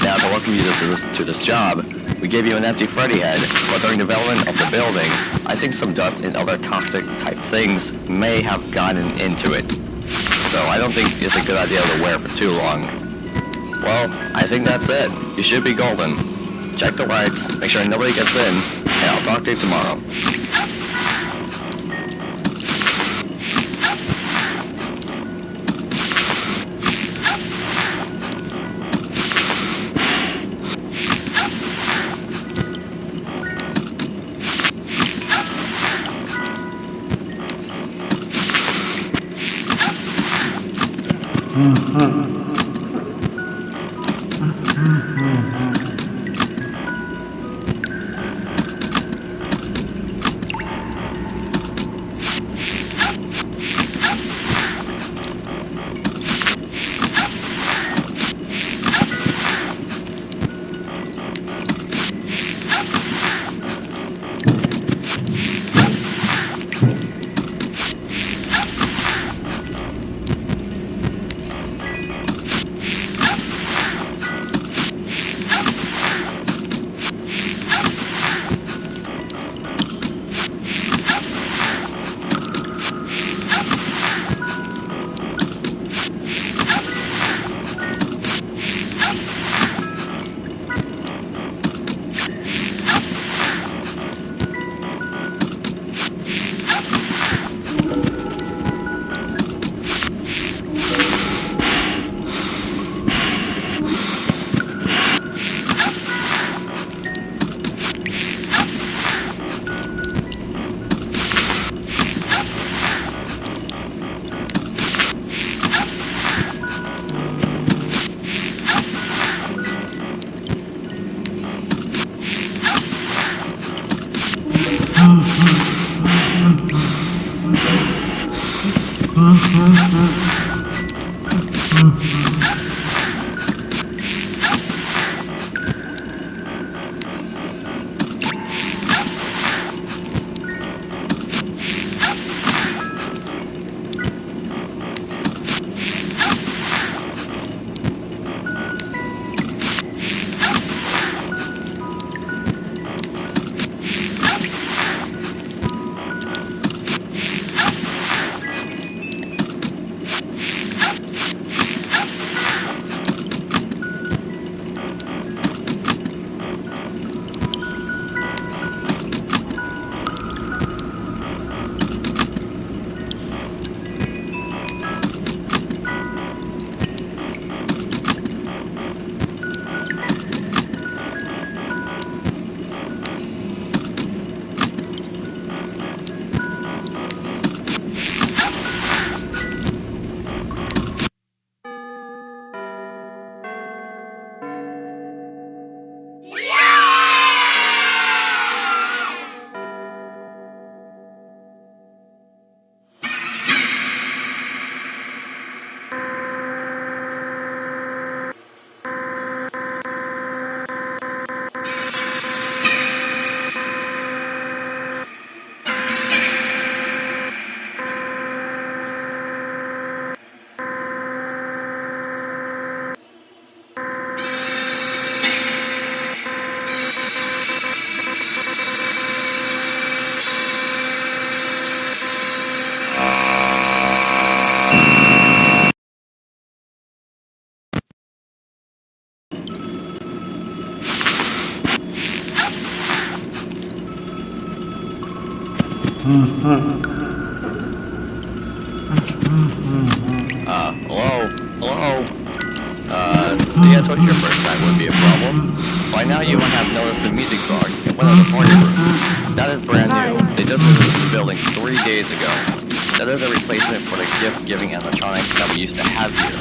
Now, to welcome you to this job, we gave you an empty Freddy head, but during development of the building, I think some dust and other toxic type things may have gotten into it. So I don't think it's a good idea to wear it for too long. Well, I think that's it. You should be golden. Check the lights, make sure nobody gets in, and I'll talk to you tomorrow. Hello? Hello? See, I told you your first time would be a problem. By now you might have noticed the music box in one of the party rooms. That is brand new. They just moved into the building 3 days ago. That is a replacement for the gift-giving animatronics that we used to have here.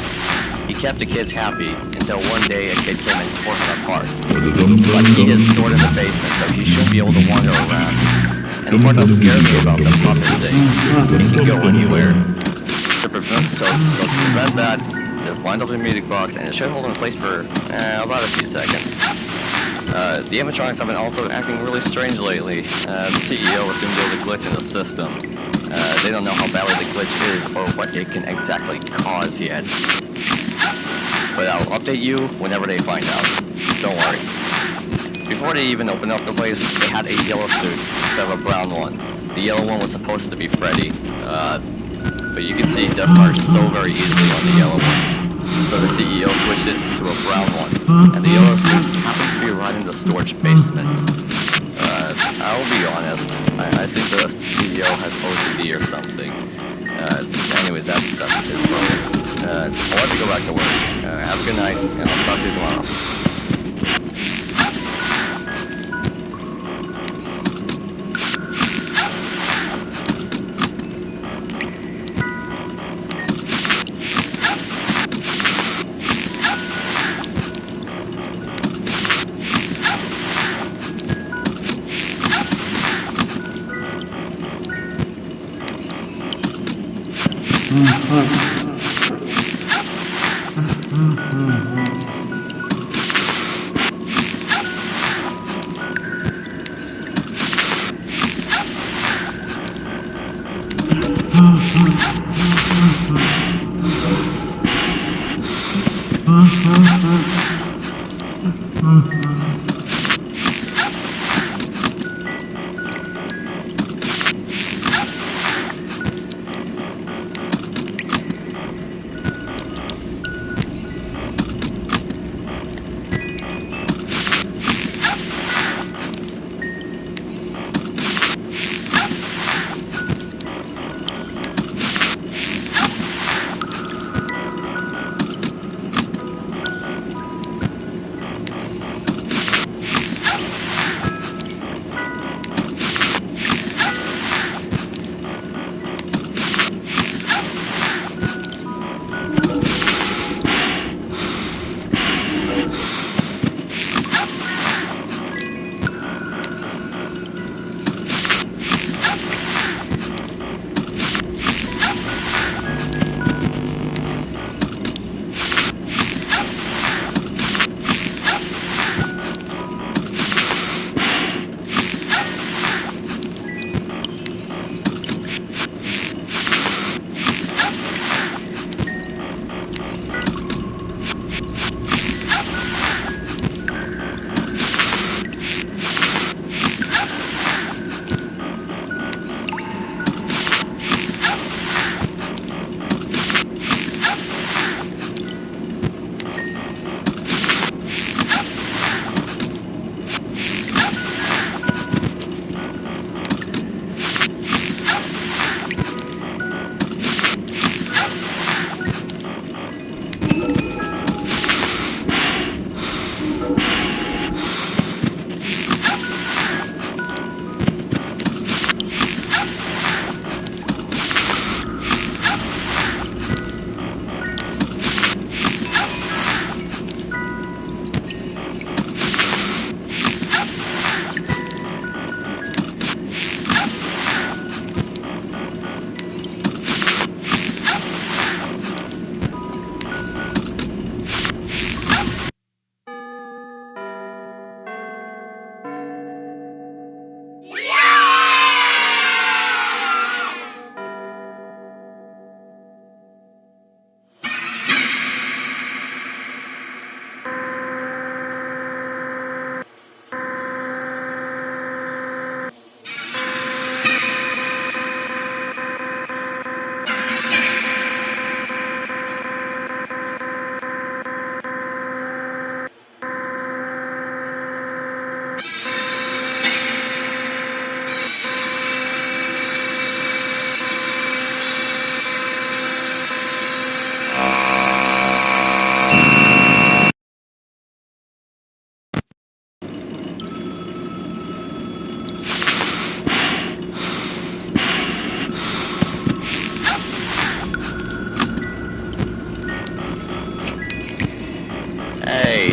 He kept the kids happy until one day a kid came and tore him apart. But he is stored in the basement, so he shouldn't be able to wander around. And the part that scares me about the puppet thing, it can go anywhere. To prevent that, just wind up the music box, and it should hold in place for about a few seconds. The animatronics have been also acting really strange lately. The CEO assumed there was a glitch in the system. They don't know how badly the glitch is or what it can exactly cause yet. But I'll update you whenever they find out. Don't worry. Before they even opened up the place, they had a yellow suit instead of a brown one. The yellow one was supposed to be Freddy, but you can see death marks so very easily on the yellow one. So the CEO switched this to a brown one, and the yellow suit happens to be right in the storage basement. I'll be honest, I think the CEO has OCD or something. Anyways, that's his problem. I'll have to go back to work. Have a good night, and I'll talk to you tomorrow.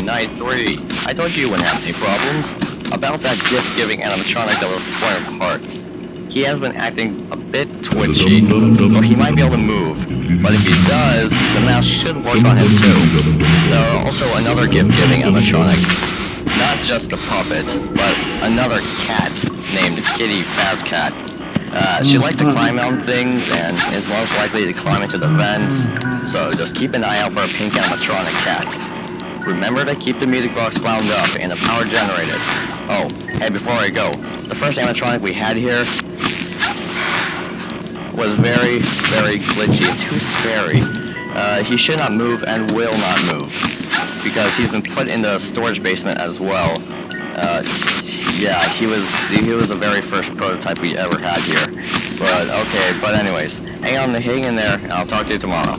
Night 3. I told you you wouldn't have any problems. About that gift-giving animatronic that was torn apart. He has been acting a bit twitchy, so he might be able to move. But if he does, the mouse should work on him too. There are also another gift-giving animatronic. Not just a puppet, but another cat named Kitty Fazcat. She likes to climb on things and is most likely to climb into the vents, so just keep an eye out for a pink animatronic cat. Remember to keep the music box wound up and the power generated. Oh, hey, before I go, the first animatronic we had here was very, very glitchy and too scary. He should not move and will not move, because he's been put in the storage basement as well. Yeah, he was the very first prototype we ever had here. But okay, but anyways, hang in there, and I'll talk to you tomorrow.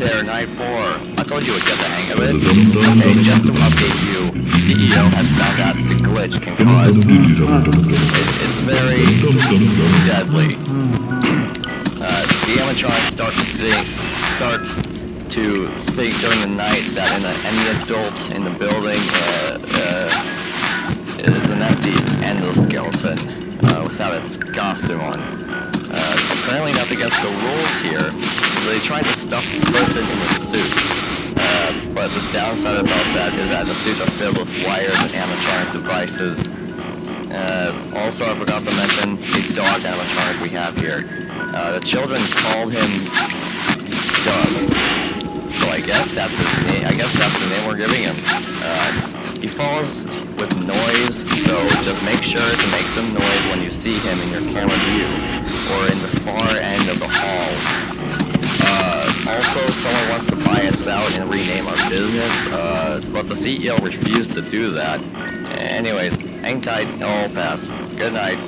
there, Night 4. I told you would get the hang of it. Okay, just to update you, CEO has found out the glitch can cause... It's very deadly. The animatronics start to think during the night that any adult in the building is an empty endoskeleton without its costume on. Apparently not against the rules here. They tried to stuff the person in the suit. But the downside about that is that the suits are filled with wires and animatronic devices. Also, I forgot to mention a dog animatronic we have here. The children called him Doug. So I guess that's his name. I guess that's the name we're giving him. He falls with noise, so just make sure to make some noise when you see him in your camera view, or in the far end of the hall. Also, someone wants to buy us out and rename our business, but the CEO refused to do that. Anyways, hang tight, all pass. Good night.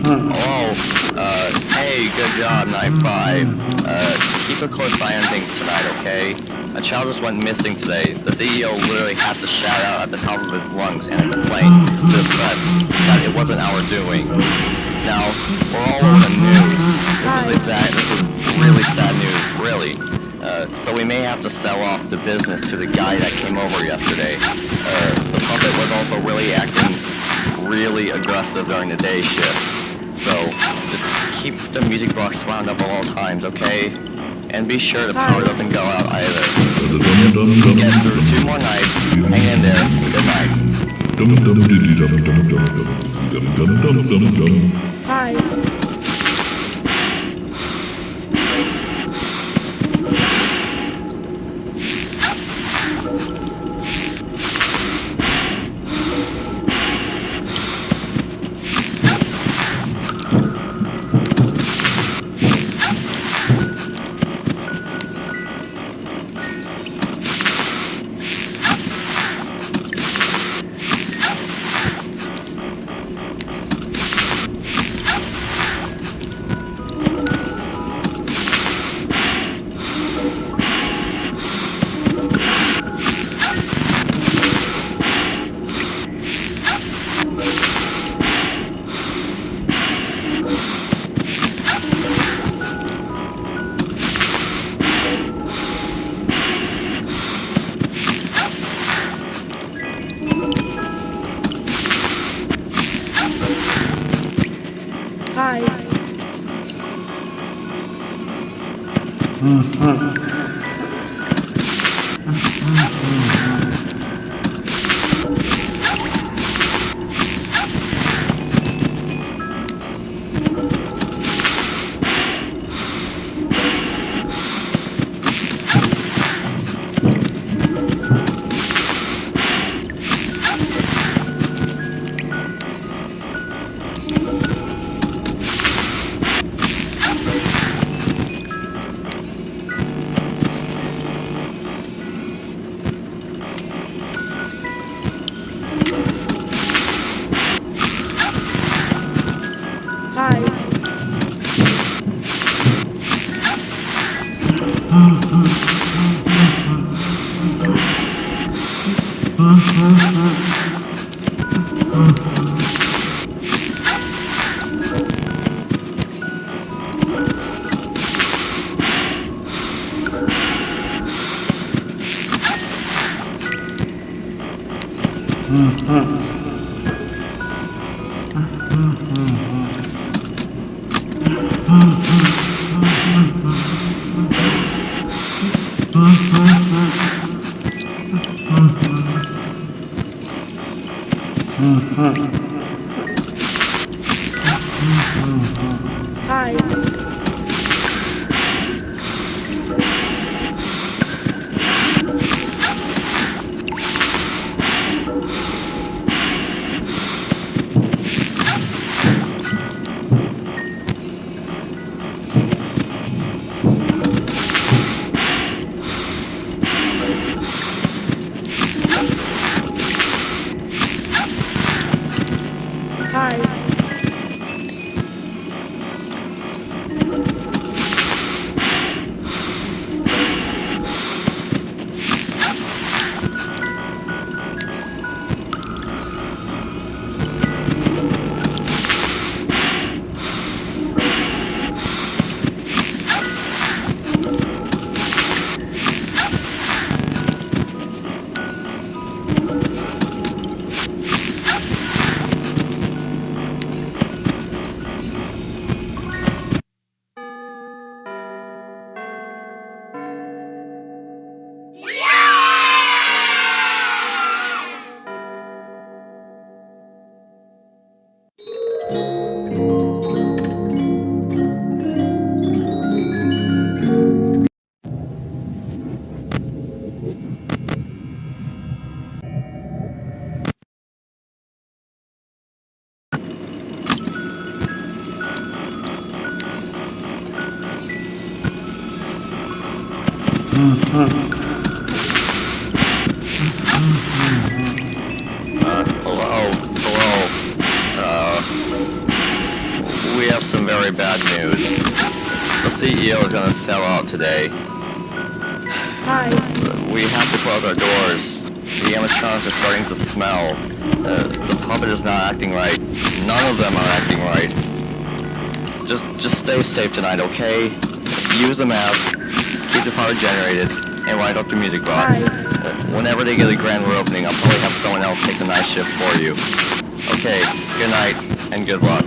Hey, good job, Night 5. Keep a close eye on things tonight, okay? A child just went missing today. The CEO literally had to shout out at the top of his lungs and explain to the press that it wasn't our doing. Now, we're all over the news. This is really sad news, really. So we may have to sell off the business to the guy that came over yesterday. The puppet was also really acting really aggressive during the day shift. So, just keep the music box wound up at all times, okay? And be sure the power doesn't go out either. Just get through 2 more nights, hang in there, and good night. have some very bad news. The CEO is gonna sell out today. Hi. We have to close our doors. The animatronics are starting to smell. The puppet is not acting right. None of them are acting right. Just stay safe tonight, okay? Use the mask, keep the power generated, and wind up the music box. Whenever they get a grand reopening, I'll probably have someone else take the night shift for you. Okay, good night, and good luck.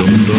Hi.